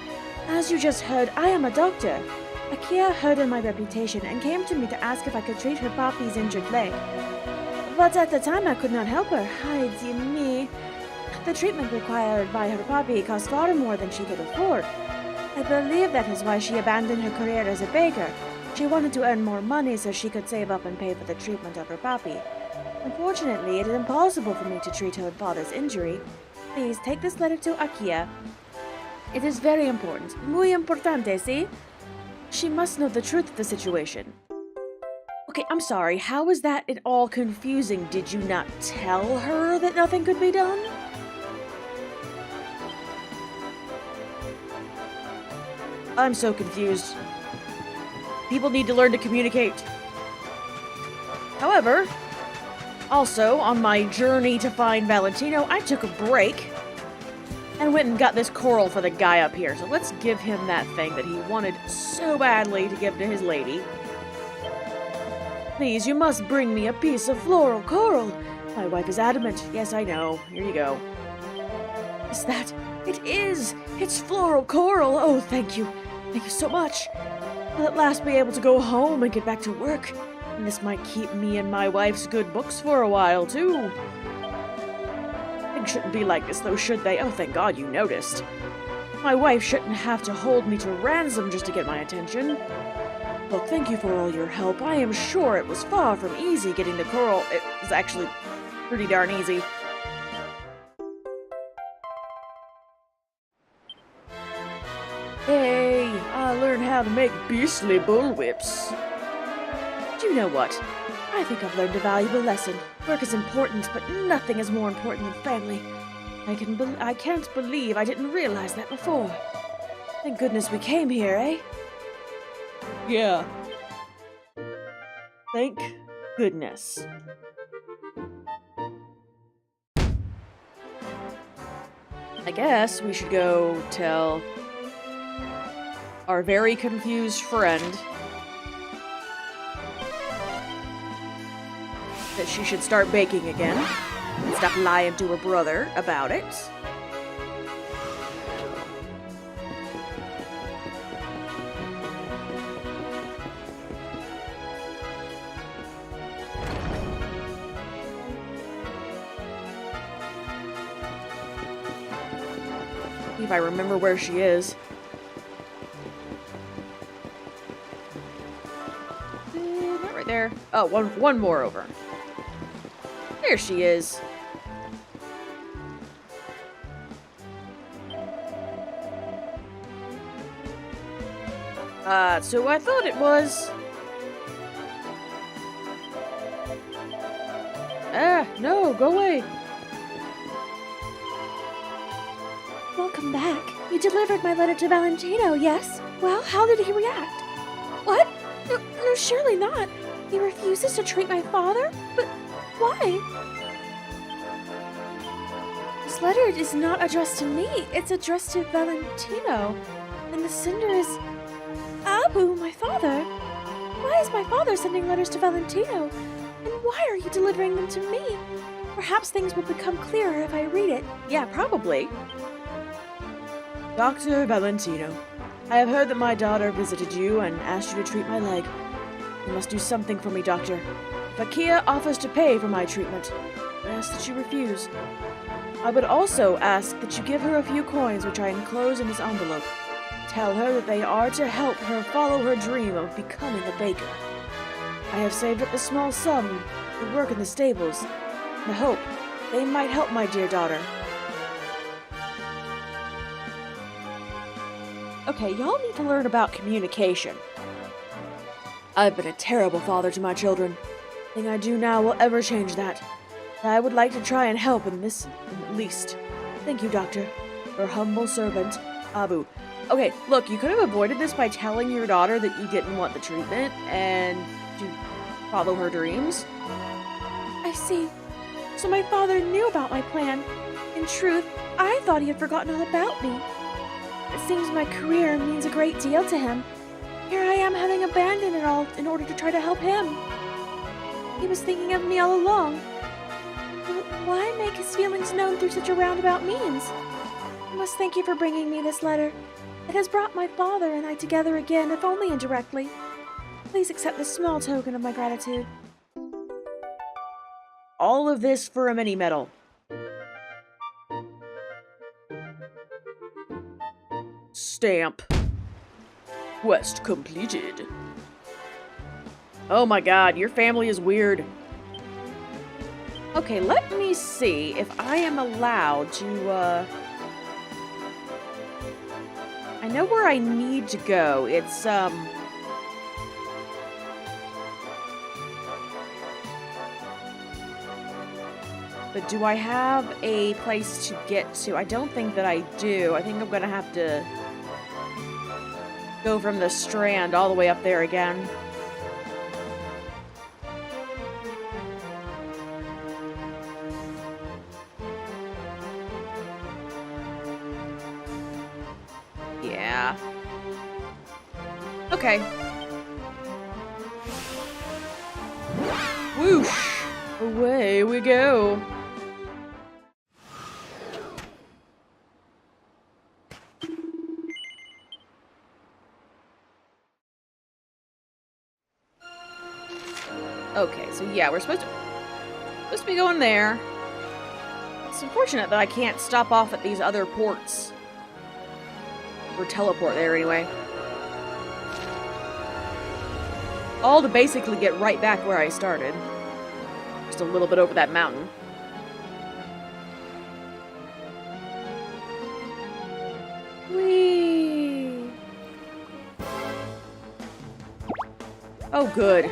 As you just heard, I am a doctor. Akia heard of my reputation and came to me to ask if I could treat her papi's injured leg. But at the time I could not help her. Ay, dear me. The treatment required by her papi cost far more than she could afford. I believe that is why she abandoned her career as a baker. She wanted to earn more money so she could save up and pay for the treatment of her papi. Unfortunately, it is impossible for me to treat her father's injury. Please take this letter to Akia. It is very important. Muy importante, see? She must know the truth of the situation. Okay, I'm sorry. How is that at all confusing? Did you not tell her that nothing could be done? I'm so confused. People need to learn to communicate. However, also, on my journey to find Valentino, I took a break and went and got this coral for the guy up here. So let's give him that thing that he wanted so badly to give to his lady. Please, you must bring me a piece of floral coral. My wife is adamant. Yes, I know. Here you go. Is that? It is! It's floral coral! Oh, thank you. Thank you so much. I'll at last be able to go home and get back to work. And this might keep me and my wife's good books for a while, too. Things shouldn't be like this, though, should they? Oh, thank God you noticed. My wife shouldn't have to hold me to ransom just to get my attention. Look, thank you for all your help. I am sure it was far from easy getting the coral. It was actually pretty darn easy. Hey, I learned how to make beastly bullwhips. Do you know what? I think I've learned a valuable lesson. Work is important, but nothing is more important than family. I can't believe I didn't realize that before. Thank goodness we came here, eh? Yeah. Thank goodness. I guess we should go tell our very confused friend that she should start baking again and stop lying to her brother about it. See if I remember where she is. Not right there. Oh, one more over. There she is. So I thought it was... no, go away. Welcome back. You delivered my letter to Valentino, yes? Well, how did he react? What? No, surely not. He refuses to treat my father? But why? This letter is not addressed to me. It's addressed to Valentino. And the sender is... Abu, my father. Why is my father sending letters to Valentino? And why are you delivering them to me? Perhaps things will become clearer if I read it. Yeah, probably. Dr. Valentino, I have heard that my daughter visited you and asked you to treat my leg. You must do something for me, doctor. If Akia offers to pay for my treatment, I ask that you refuse. I would also ask that you give her a few coins which I enclose in this envelope. Tell her that they are to help her follow her dream of becoming a baker. I have saved up a small sum to work in the stables, in the hope they might help my dear daughter. Okay, y'all need to learn about communication. I've been a terrible father to my children. Nothing I do now will ever change that. I would like to try and help in this, at least. Thank you, Doctor. Your humble servant, Abu. Okay, look, you could have avoided this by telling your daughter that you didn't want the treatment and to follow her dreams. I see. So my father knew about my plan. In truth, I thought he had forgotten all about me. It seems my career means a great deal to him. Here I am having abandoned it all in order to try to help him. He was thinking of me all along. But why make his feelings known through such a roundabout means? I must thank you for bringing me this letter. It has brought my father and I together again, if only indirectly. Please accept this small token of my gratitude. All of this for a mini medal. Stamp. Quest completed. Oh my god, your family is weird. Okay, let me see if I am allowed to, I know where I need to go. It's, But do I have a place to get to? I don't think that I do. I think I'm gonna have to go from the Strand all the way up there again. Yeah. Okay. Whoosh! Away we go. Okay, so yeah, we're supposed to be going there. It's unfortunate that I can't stop off at these other ports. Or teleport there anyway. All to basically get right back where I started. Just a little bit over that mountain. Whee! Oh, good.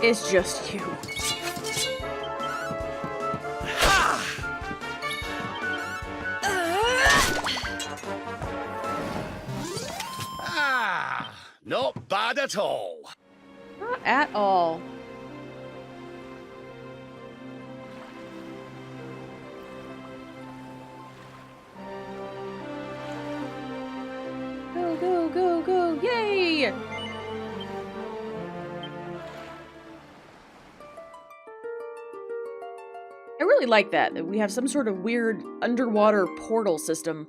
It's just you. Not bad at all. Not at all. Go, go, go, go, yay! I really like that we have some sort of weird underwater portal system.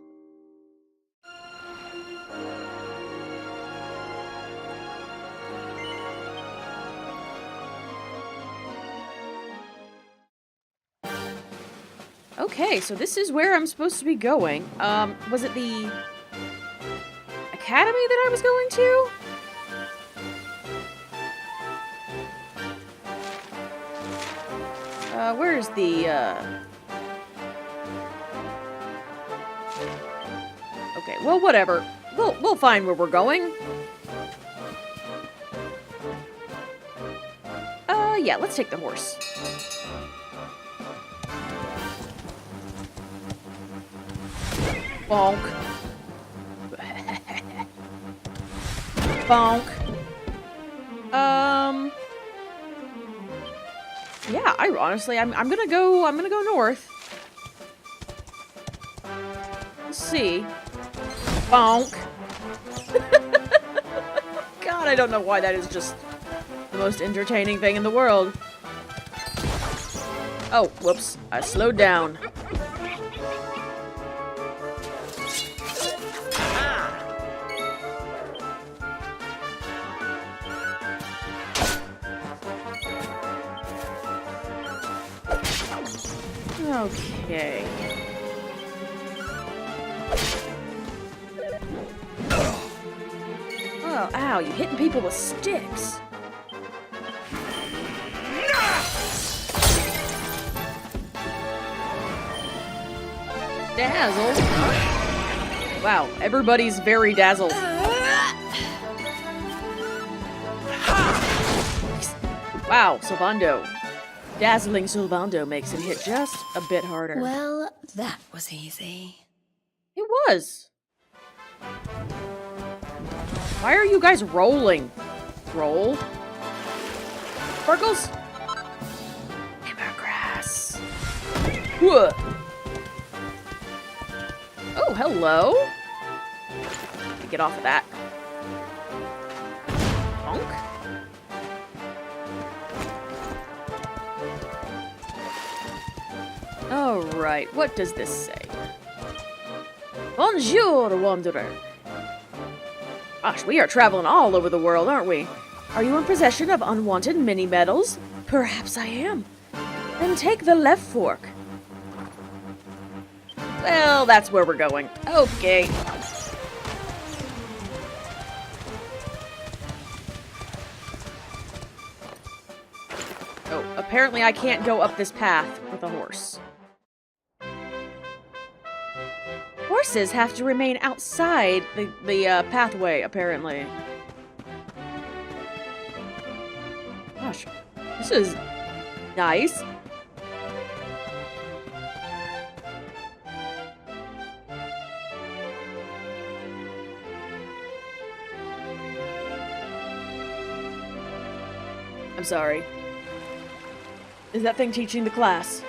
Okay, so this is where I'm supposed to be going. Was it the academy that I was going to? Where's the, Okay, well, whatever. We'll find where we're going. Yeah, let's take the horse. Bonk. Bonk. Yeah, I'm gonna go north. Let's see. Bonk. God, I don't know why that is just the most entertaining thing in the world. Oh, whoops. I slowed down. Okay. Oh, ow, you hitting people with sticks. Dazzle? Wow, everybody's very dazzled. Wow, Sylvando. Dazzling Sylvando makes it hit just a bit harder. Well, that was easy. It was. Why are you guys rolling? Roll. Sparkles? Immergrass. Whoa. Oh, hello. Get off of that. Bonk. Alright, what does this say? Bonjour, wanderer. Gosh, we are traveling all over the world, aren't we? Are you in possession of unwanted mini-medals? Perhaps I am. Then take the left fork. Well, that's where we're going. Okay. Oh, apparently I can't go up this path with a horse. Horses have to remain outside the pathway, apparently. Gosh, this is nice. I'm sorry. Is that thing teaching the class?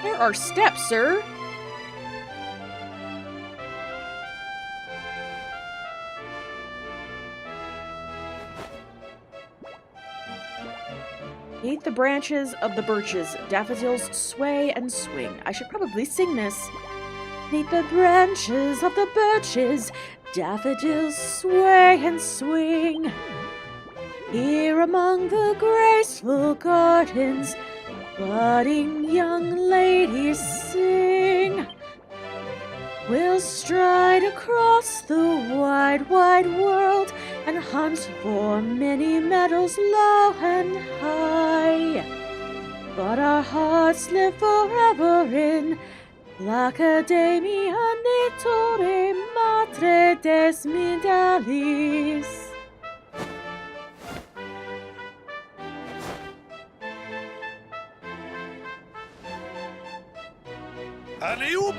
There are steps, sir. Beneath the branches of the birches, daffodils sway and swing. I should probably sing this. Beneath the branches of the birches, daffodils sway and swing. Here among the graceful gardens, budding young ladies sing. We'll stride across the wide, wide world and hunt for many meadows low and high. But our hearts live forever in l'Accademia Nittore Madre des Medailles. Allez-oop!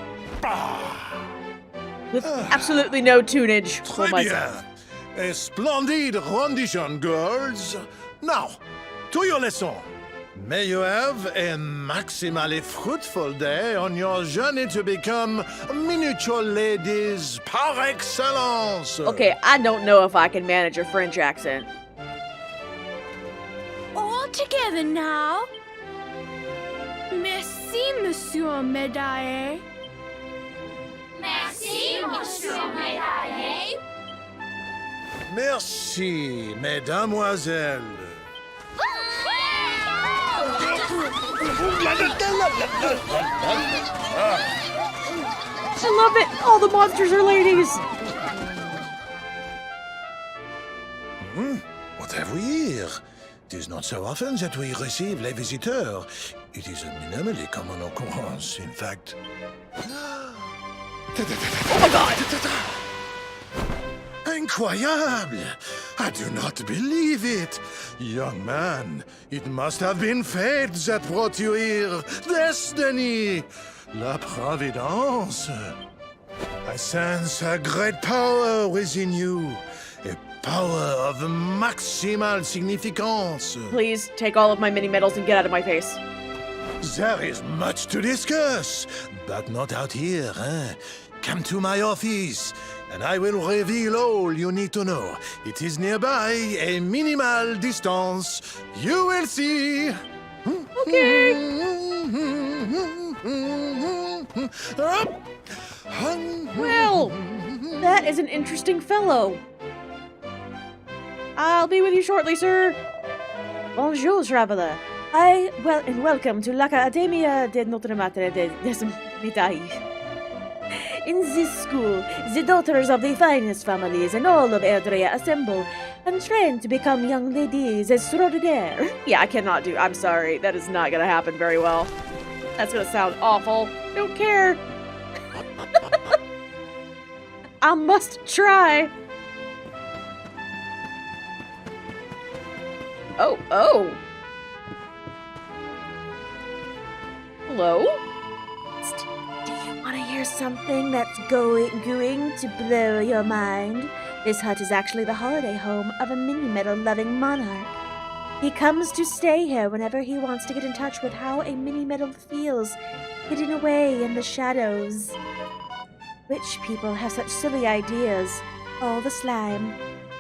With absolutely no tunage for Très myself. bien. A splendid rendition, girls. Now, to your lesson. May you have a maximally fruitful day on your journey to become miniature ladies par excellence. Okay, I don't know if I can manage a French accent. All together now. Merci, Monsieur Médaille. Merci, Monsieur Médaille. Merci, mesdemoiselles. I love it! All the monsters are ladies! What have we here? It is not so often that we receive les visiteurs. It is an anomaly common occurrence, in fact. Oh my god! Incroyable! I do not believe it! Young man, it must have been fate that brought you here! Destiny! La Providence! I sense a great power within you. A power of maximal significance. Please take all of my mini medals and get out of my face. There is much to discuss, but not out here, eh? Come to my office, and I will reveal all you need to know. It is nearby, a minimal distance. You will see. Okay. Well, that is an interesting fellow. I'll be with you shortly, sir. Bonjour, traveler. Welcome to l'Accademia de Notre Madre des Medailles. In this school, the daughters of the finest families in all of Erdrea assemble and train to become young ladies extraordinaire. Yeah, I cannot do. I'm sorry. That is not going to happen very well. That's going to sound awful. Don't care. I must try. Oh. Hello? Do you want to hear Here's something that's going to blow your mind. This hut is actually the holiday home of a mini-metal-loving monarch. He comes to stay here whenever he wants to get in touch with how a mini-metal feels, hidden away in the shadows. Rich people have such silly ideas. All the slime.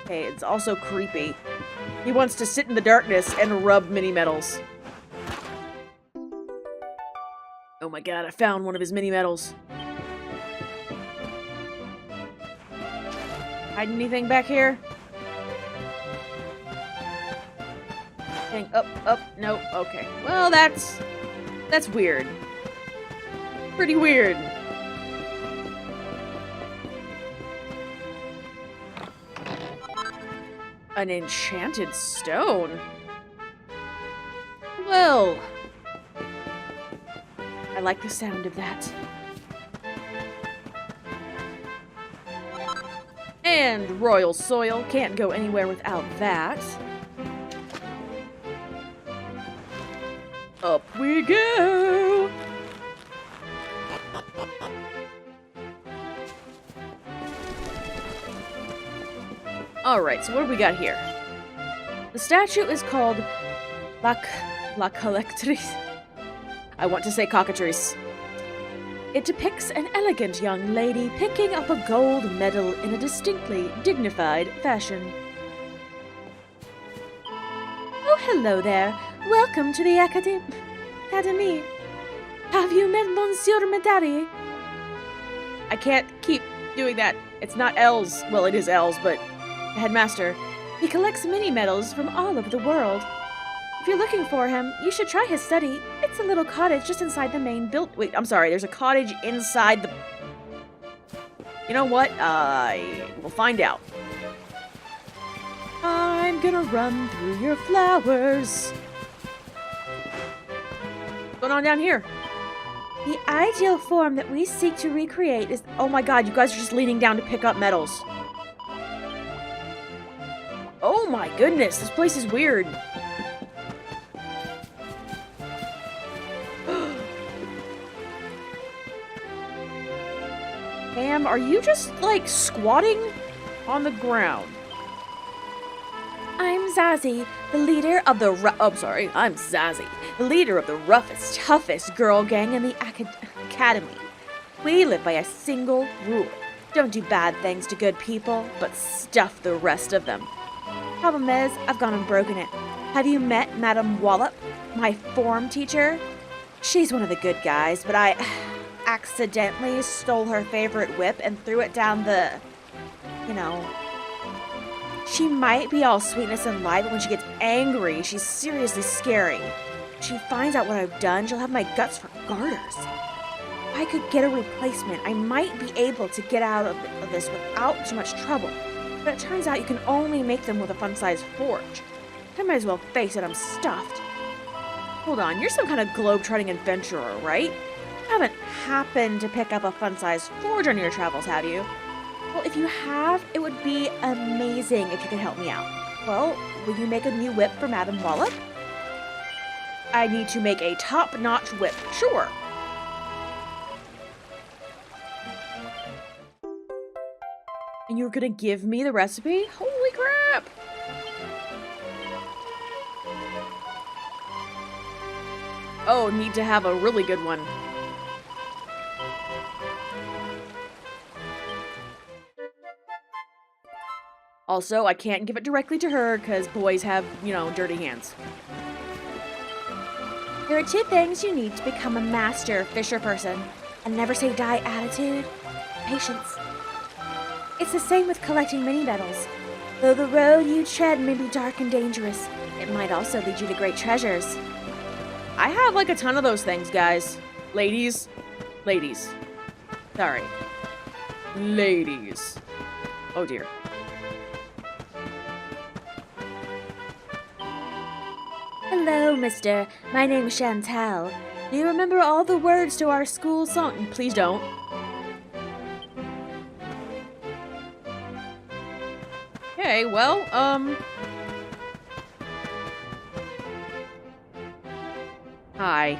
Hey, it's also creepy. He wants to sit in the darkness and rub mini-metals. Oh my god, I found one of his mini-metals. Hide anything back here? Hang up, no, okay. Well, that's weird. Pretty weird. An enchanted stone? Well, I like the sound of that. And royal soil, can't go anywhere without that. Up we go! Alright, so what do we got here? The statue is called La Collectrice. I want to say cockatrice. It depicts an elegant young lady picking up a gold medal in a distinctly dignified fashion. Oh, hello there. Welcome to the Academy. Have you met Monsieur Medari? I can't keep doing that. It's not L's. Well, it is L's, but the headmaster. He collects mini-medals from all over the world. If you're looking for him, you should try his study. It's a little cottage just inside the main building. Wait, I'm sorry. There's a cottage inside the... You know what? We'll find out. I'm gonna run through your flowers. What's going on down here? The ideal form that we seek to recreate is... Oh my god, you guys are just leaning down to pick up medals. Oh my goodness, this place is weird. Pam, are you just, like, squatting on the ground? I'm Zazie, the leader of the I'm Zazie, the leader of the roughest, toughest girl gang in the academy. We live by a single rule. Don't do bad things to good people, but stuff the rest of them. Problem is, I've gone and broken it. Have you met Madame Wallop, my form teacher? She's one of the good guys, but I accidentally stole her favorite whip and threw it down the... you know... She might be all sweetness and light, but when she gets angry, she's seriously scary. If she finds out what I've done, she'll have my guts for garters. If I could get a replacement, I might be able to get out of this without too much trouble. But it turns out you can only make them with a fun-sized forge. I might as well face it, I'm stuffed. Hold on, you're some kind of globe-trotting adventurer, right? You haven't happened to pick up a fun-sized forge on your travels, have you? Well, if you have, it would be amazing if you could help me out. Well, will you make a new whip for Madame Wallop? I need to make a top-notch whip, sure. And you're gonna give me the recipe? Holy crap! Oh, need to have a really good one. Also, I can't give it directly to her because boys have, you know, dirty hands. There are 2 things you need to become a master fisher person. A never say die attitude, patience. It's the same with collecting mini-medals. Though the road you tread may be dark and dangerous, it might also lead you to great treasures. I have like a ton of those things, guys. Ladies. Sorry. Ladies. Oh dear. Hello, mister. My name's Chantal. Do you remember all the words to our school song? Please don't. Okay, well, Hi.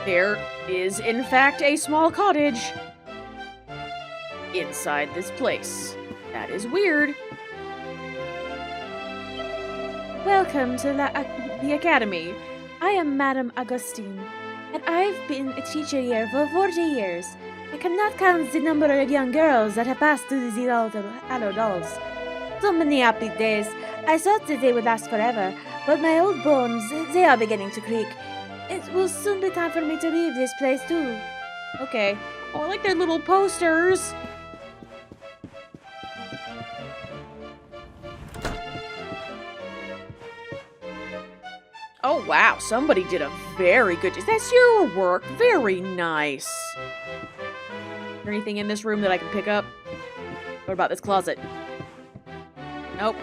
There is, in fact, a small cottage inside this place. That is weird. Welcome to the Academy. I am Madame Augustine, and I've been a teacher here for 40 years. I cannot count the number of young girls that have passed through these adult dolls. So many happy days. I thought that they would last forever, but my old bones, they are beginning to creak. It will soon be time for me to leave this place too. Okay. Oh, I like their little posters. Oh, wow. Somebody did a very good job. That's your work. Very nice. Is there anything in this room that I can pick up? What about this closet? Nope.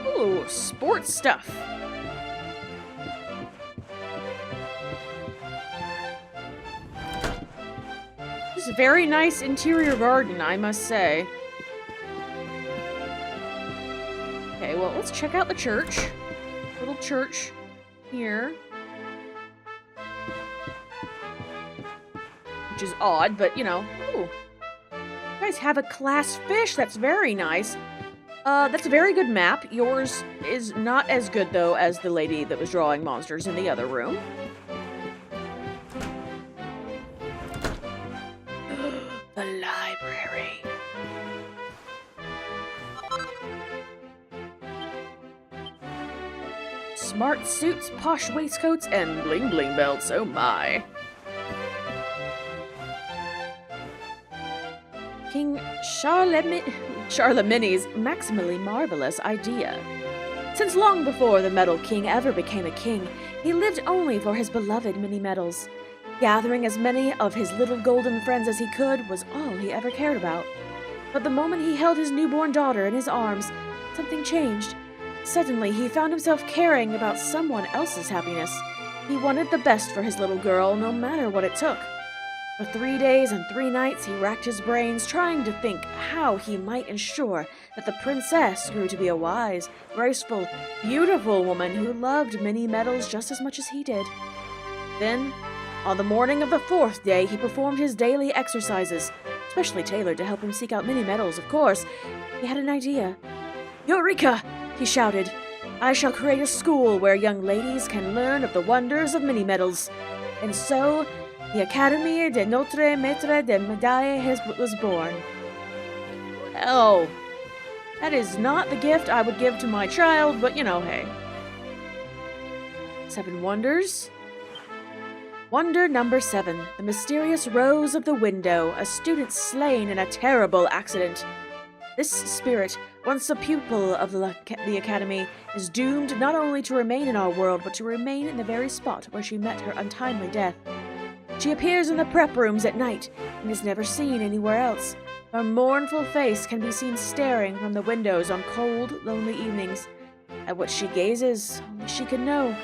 Ooh, sports stuff. This is a very nice interior garden, I must say. Okay, well, let's check out the church. Little church here. Which is odd, but, you know. Ooh. You guys have a class fish. That's very nice. That's a very good map. Yours is not as good, though, as the lady that was drawing monsters in the other room. The library. Smart suits, posh waistcoats, and bling-bling belts. Oh my. King Charlemagne's maximally marvelous idea. Since long before the Metal King ever became a king, he lived only for his beloved mini-metals. Gathering as many of his little golden friends as he could was all he ever cared about. But the moment he held his newborn daughter in his arms, something changed. Suddenly, he found himself caring about someone else's happiness. He wanted the best for his little girl, no matter what it took. For 3 days and 3 nights, he racked his brains, trying to think how he might ensure that the princess grew to be a wise, graceful, beautiful woman who loved mini-metals just as much as he did. Then, on the morning of the 4th day, he performed his daily exercises, specially tailored to help him seek out mini-metals, of course. He had an idea. Eureka! He shouted. I shall create a school where young ladies can learn of the wonders of mini-metals. And so, the Académie de Notre Maître de Médailles was born. Well, that is not the gift I would give to my child, but you know, hey. 7 wonders. Wonder number 7. The mysterious rose of the window. A student slain in a terrible accident. This spirit, once a pupil of the Academy, is doomed not only to remain in our world, but to remain in the very spot where she met her untimely death. She appears in the prep rooms at night, and is never seen anywhere else. Her mournful face can be seen staring from the windows on cold, lonely evenings. At what she gazes, only she can know.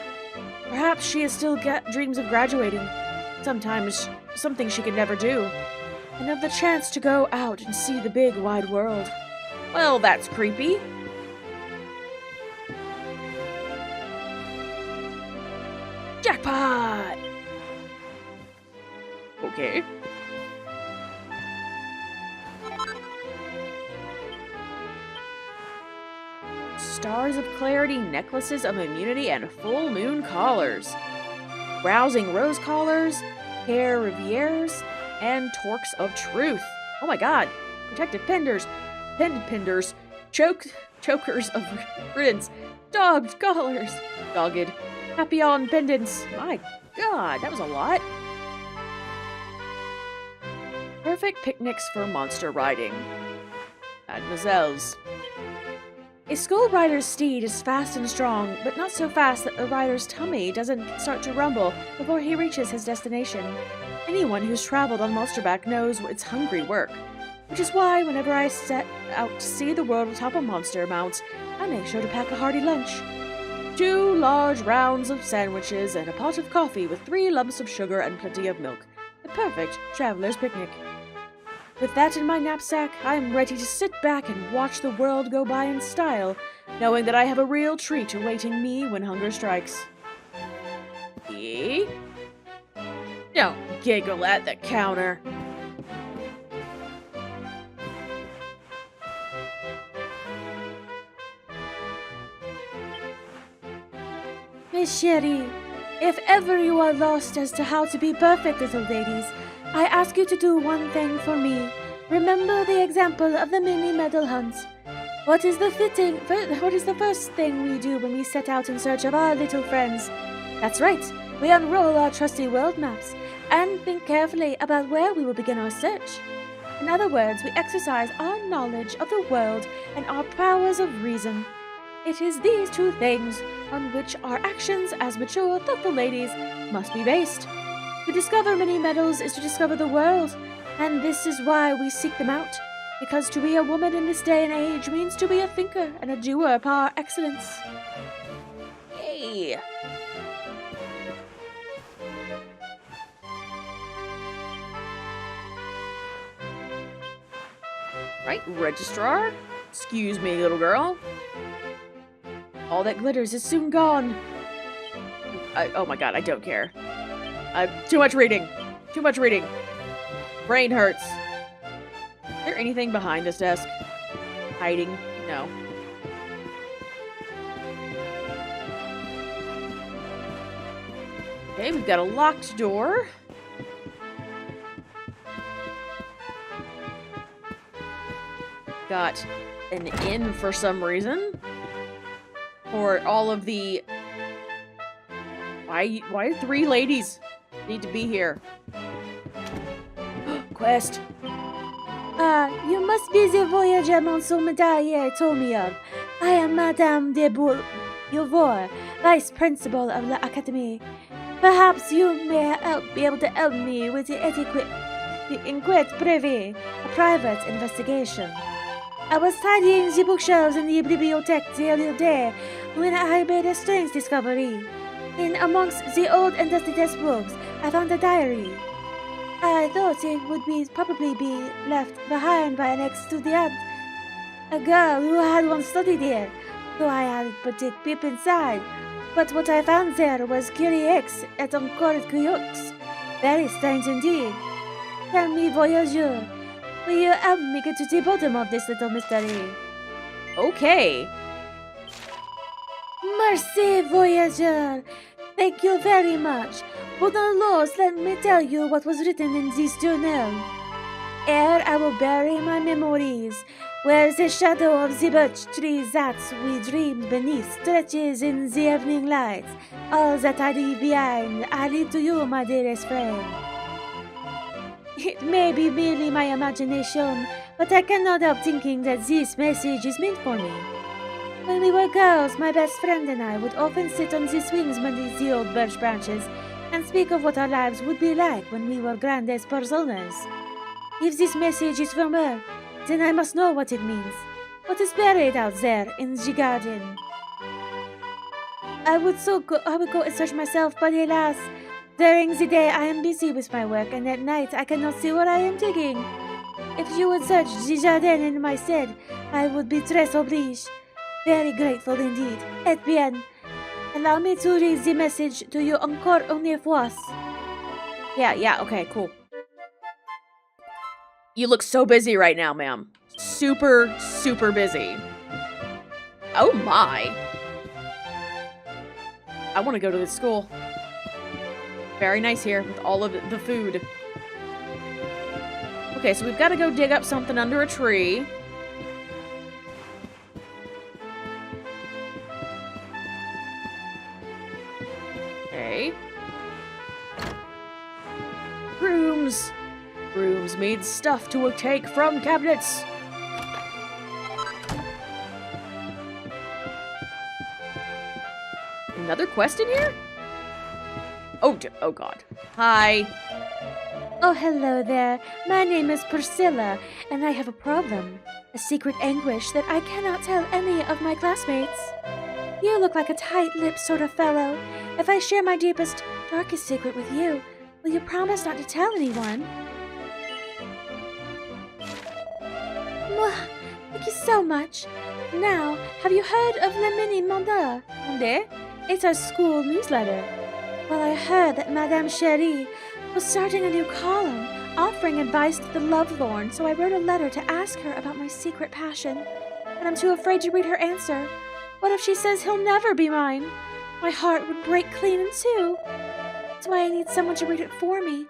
Perhaps she has still dreams of graduating. Sometimes, something she could never do. And of the chance to go out and see the big, wide world. Well, that's creepy. Jackpot! Okay. Stars of clarity, necklaces of immunity, and full moon collars. Browsing rose collars, hair rivieres, and torques of truth. Oh my god. Protective penders, penders, chokers of riddance, dogged collars, dogged, papillon pendants. My god, that was a lot. Perfect picnics for monster riding. Mademoiselles. A school rider's steed is fast and strong, but not so fast that the rider's tummy doesn't start to rumble before he reaches his destination. Anyone who's traveled on Monsterback knows it's hungry work, which is why whenever I set out to see the world atop a monster mount, I make sure to pack a hearty lunch. 2 large rounds of sandwiches and a pot of coffee with 3 lumps of sugar and plenty of milk. The perfect traveler's picnic. With that in my knapsack, I am ready to sit back and watch the world go by in style, knowing that I have a real treat awaiting me when hunger strikes. Don't giggle at the counter. Miss Sherry, if ever you are lost as to how to be perfect little ladies, I ask you to do one thing for me. Remember the example of the mini medal hunt. What is the first thing we do when we set out in search of our little friends? That's right, we unroll our trusty world maps and think carefully about where we will begin our search. In other words, we exercise our knowledge of the world and our powers of reason. It is these two things on which our actions as mature, thoughtful ladies must be based. To discover many medals is to discover the world, and this is why we seek them out. Because to be a woman in this day and age means to be a thinker and a doer par excellence. Yay! Right, registrar? Excuse me, little girl. All that glitters is soon gone. Oh my god, I don't care. Too much reading. Too much reading. Brain hurts. Is there anything behind this desk? Hiding? No. Okay, we've got a locked door. Got an inn for some reason. For all of the... Why do 3 ladies need to be here? Quest. You must be the voyager Monsieur Medaille told me of. I am Madame de Beauvoir, Vice Principal of the Academy. Perhaps you may be able to help me with the enquête privée, a private investigation. I was tidying the bookshelves in the bibliothèque the other day when I made a strange discovery. In amongst the old and dusty textbooks, I found a diary. I thought it would probably be left behind by an ex-student, a girl who had once studied here, though I hadn't put a peep inside. But what I found there was curieux et encore curieux. Very strange indeed. Tell me, voyageur, will you help me get to the bottom of this little mystery? Okay. Merci, voyageur. Thank you very much. But alas, let me tell you what was written in this journal. Here I will bury my memories, where the shadow of the birch tree that we dreamed beneath stretches in the evening light. All that I leave behind, I leave to you, my dearest friend. It may be merely my imagination, but I cannot help thinking that this message is meant for me. When we were girls, my best friend and I would often sit on the swings beneath the old birch branches and speak of what our lives would be like when we were grandes personas. If this message is from her, then I must know what it means. What is buried out there in the garden? I would go and search myself, but alas, during the day I am busy with my work, and at night I cannot see what I am digging. If you would search the jardin in my stead, I would be très obligé. Very grateful indeed. Et bien, allow me to read the message to you encore une fois. Yeah, okay, cool. You look so busy right now, ma'am. Super, super busy. Oh my. I want to go to this school. Very nice here with all of the food. Okay, so we've got to go dig up something under a tree. Okay. Brooms. Brooms made stuff to take from cabinets. Another quest in here? Oh god. Hi. Oh, hello there. My name is Priscilla, and I have a problem. A secret anguish that I cannot tell any of my classmates. You look like a tight-lipped sort of fellow. If I share my deepest, darkest secret with you, will you promise not to tell anyone? Mwah, thank you so much. Now, have you heard of Le Mini Mandat? Mandé? It's our school newsletter. Well, I heard that Madame Cherie was starting a new column, offering advice to the lovelorn, so I wrote a letter to ask her about my secret passion. But I'm too afraid to read her answer. What if she says he'll never be mine? My heart would break clean in two. That's why I need someone to read it for me.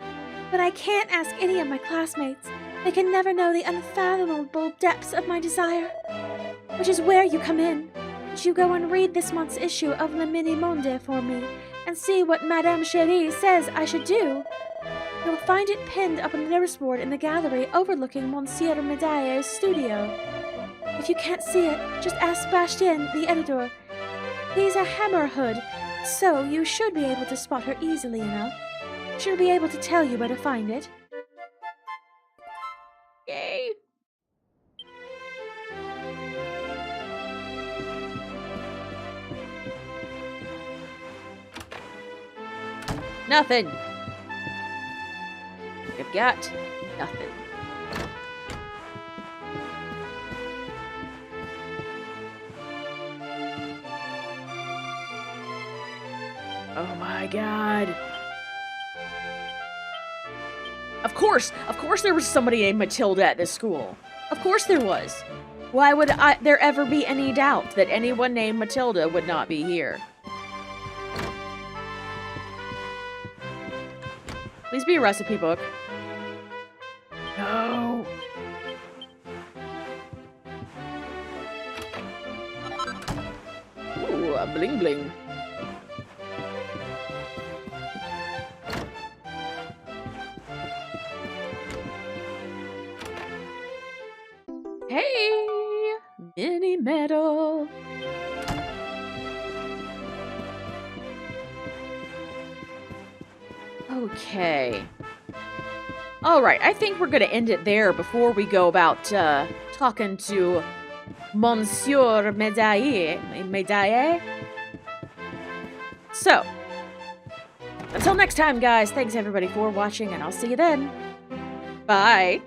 But I can't ask any of my classmates. They can never know the unfathomable depths of my desire. Which is where you come in. Would you go and read this month's issue of Le Mini Monde for me, and see what Madame Chérie says I should do? You'll find it pinned up on the notice board in the gallery overlooking Monsieur Medaille's studio. If you can't see it, just ask Bastien, the editor. He's a hammerhood, so you should be able to spot her easily enough. She'll be able to tell you where to find it. Yay! Nothing. I've got nothing. Oh my god. Of course there was somebody named Matilda at this school. Of course there was. Why would there ever be any doubt that anyone named Matilda would not be here? Please be a recipe book. No. Ooh, a bling bling. Hey, mini medal. Okay. Alright, I think we're gonna end it there before we go about talking to Monsieur Medaille. So, until next time, guys, thanks everybody for watching, and I'll see you then. Bye.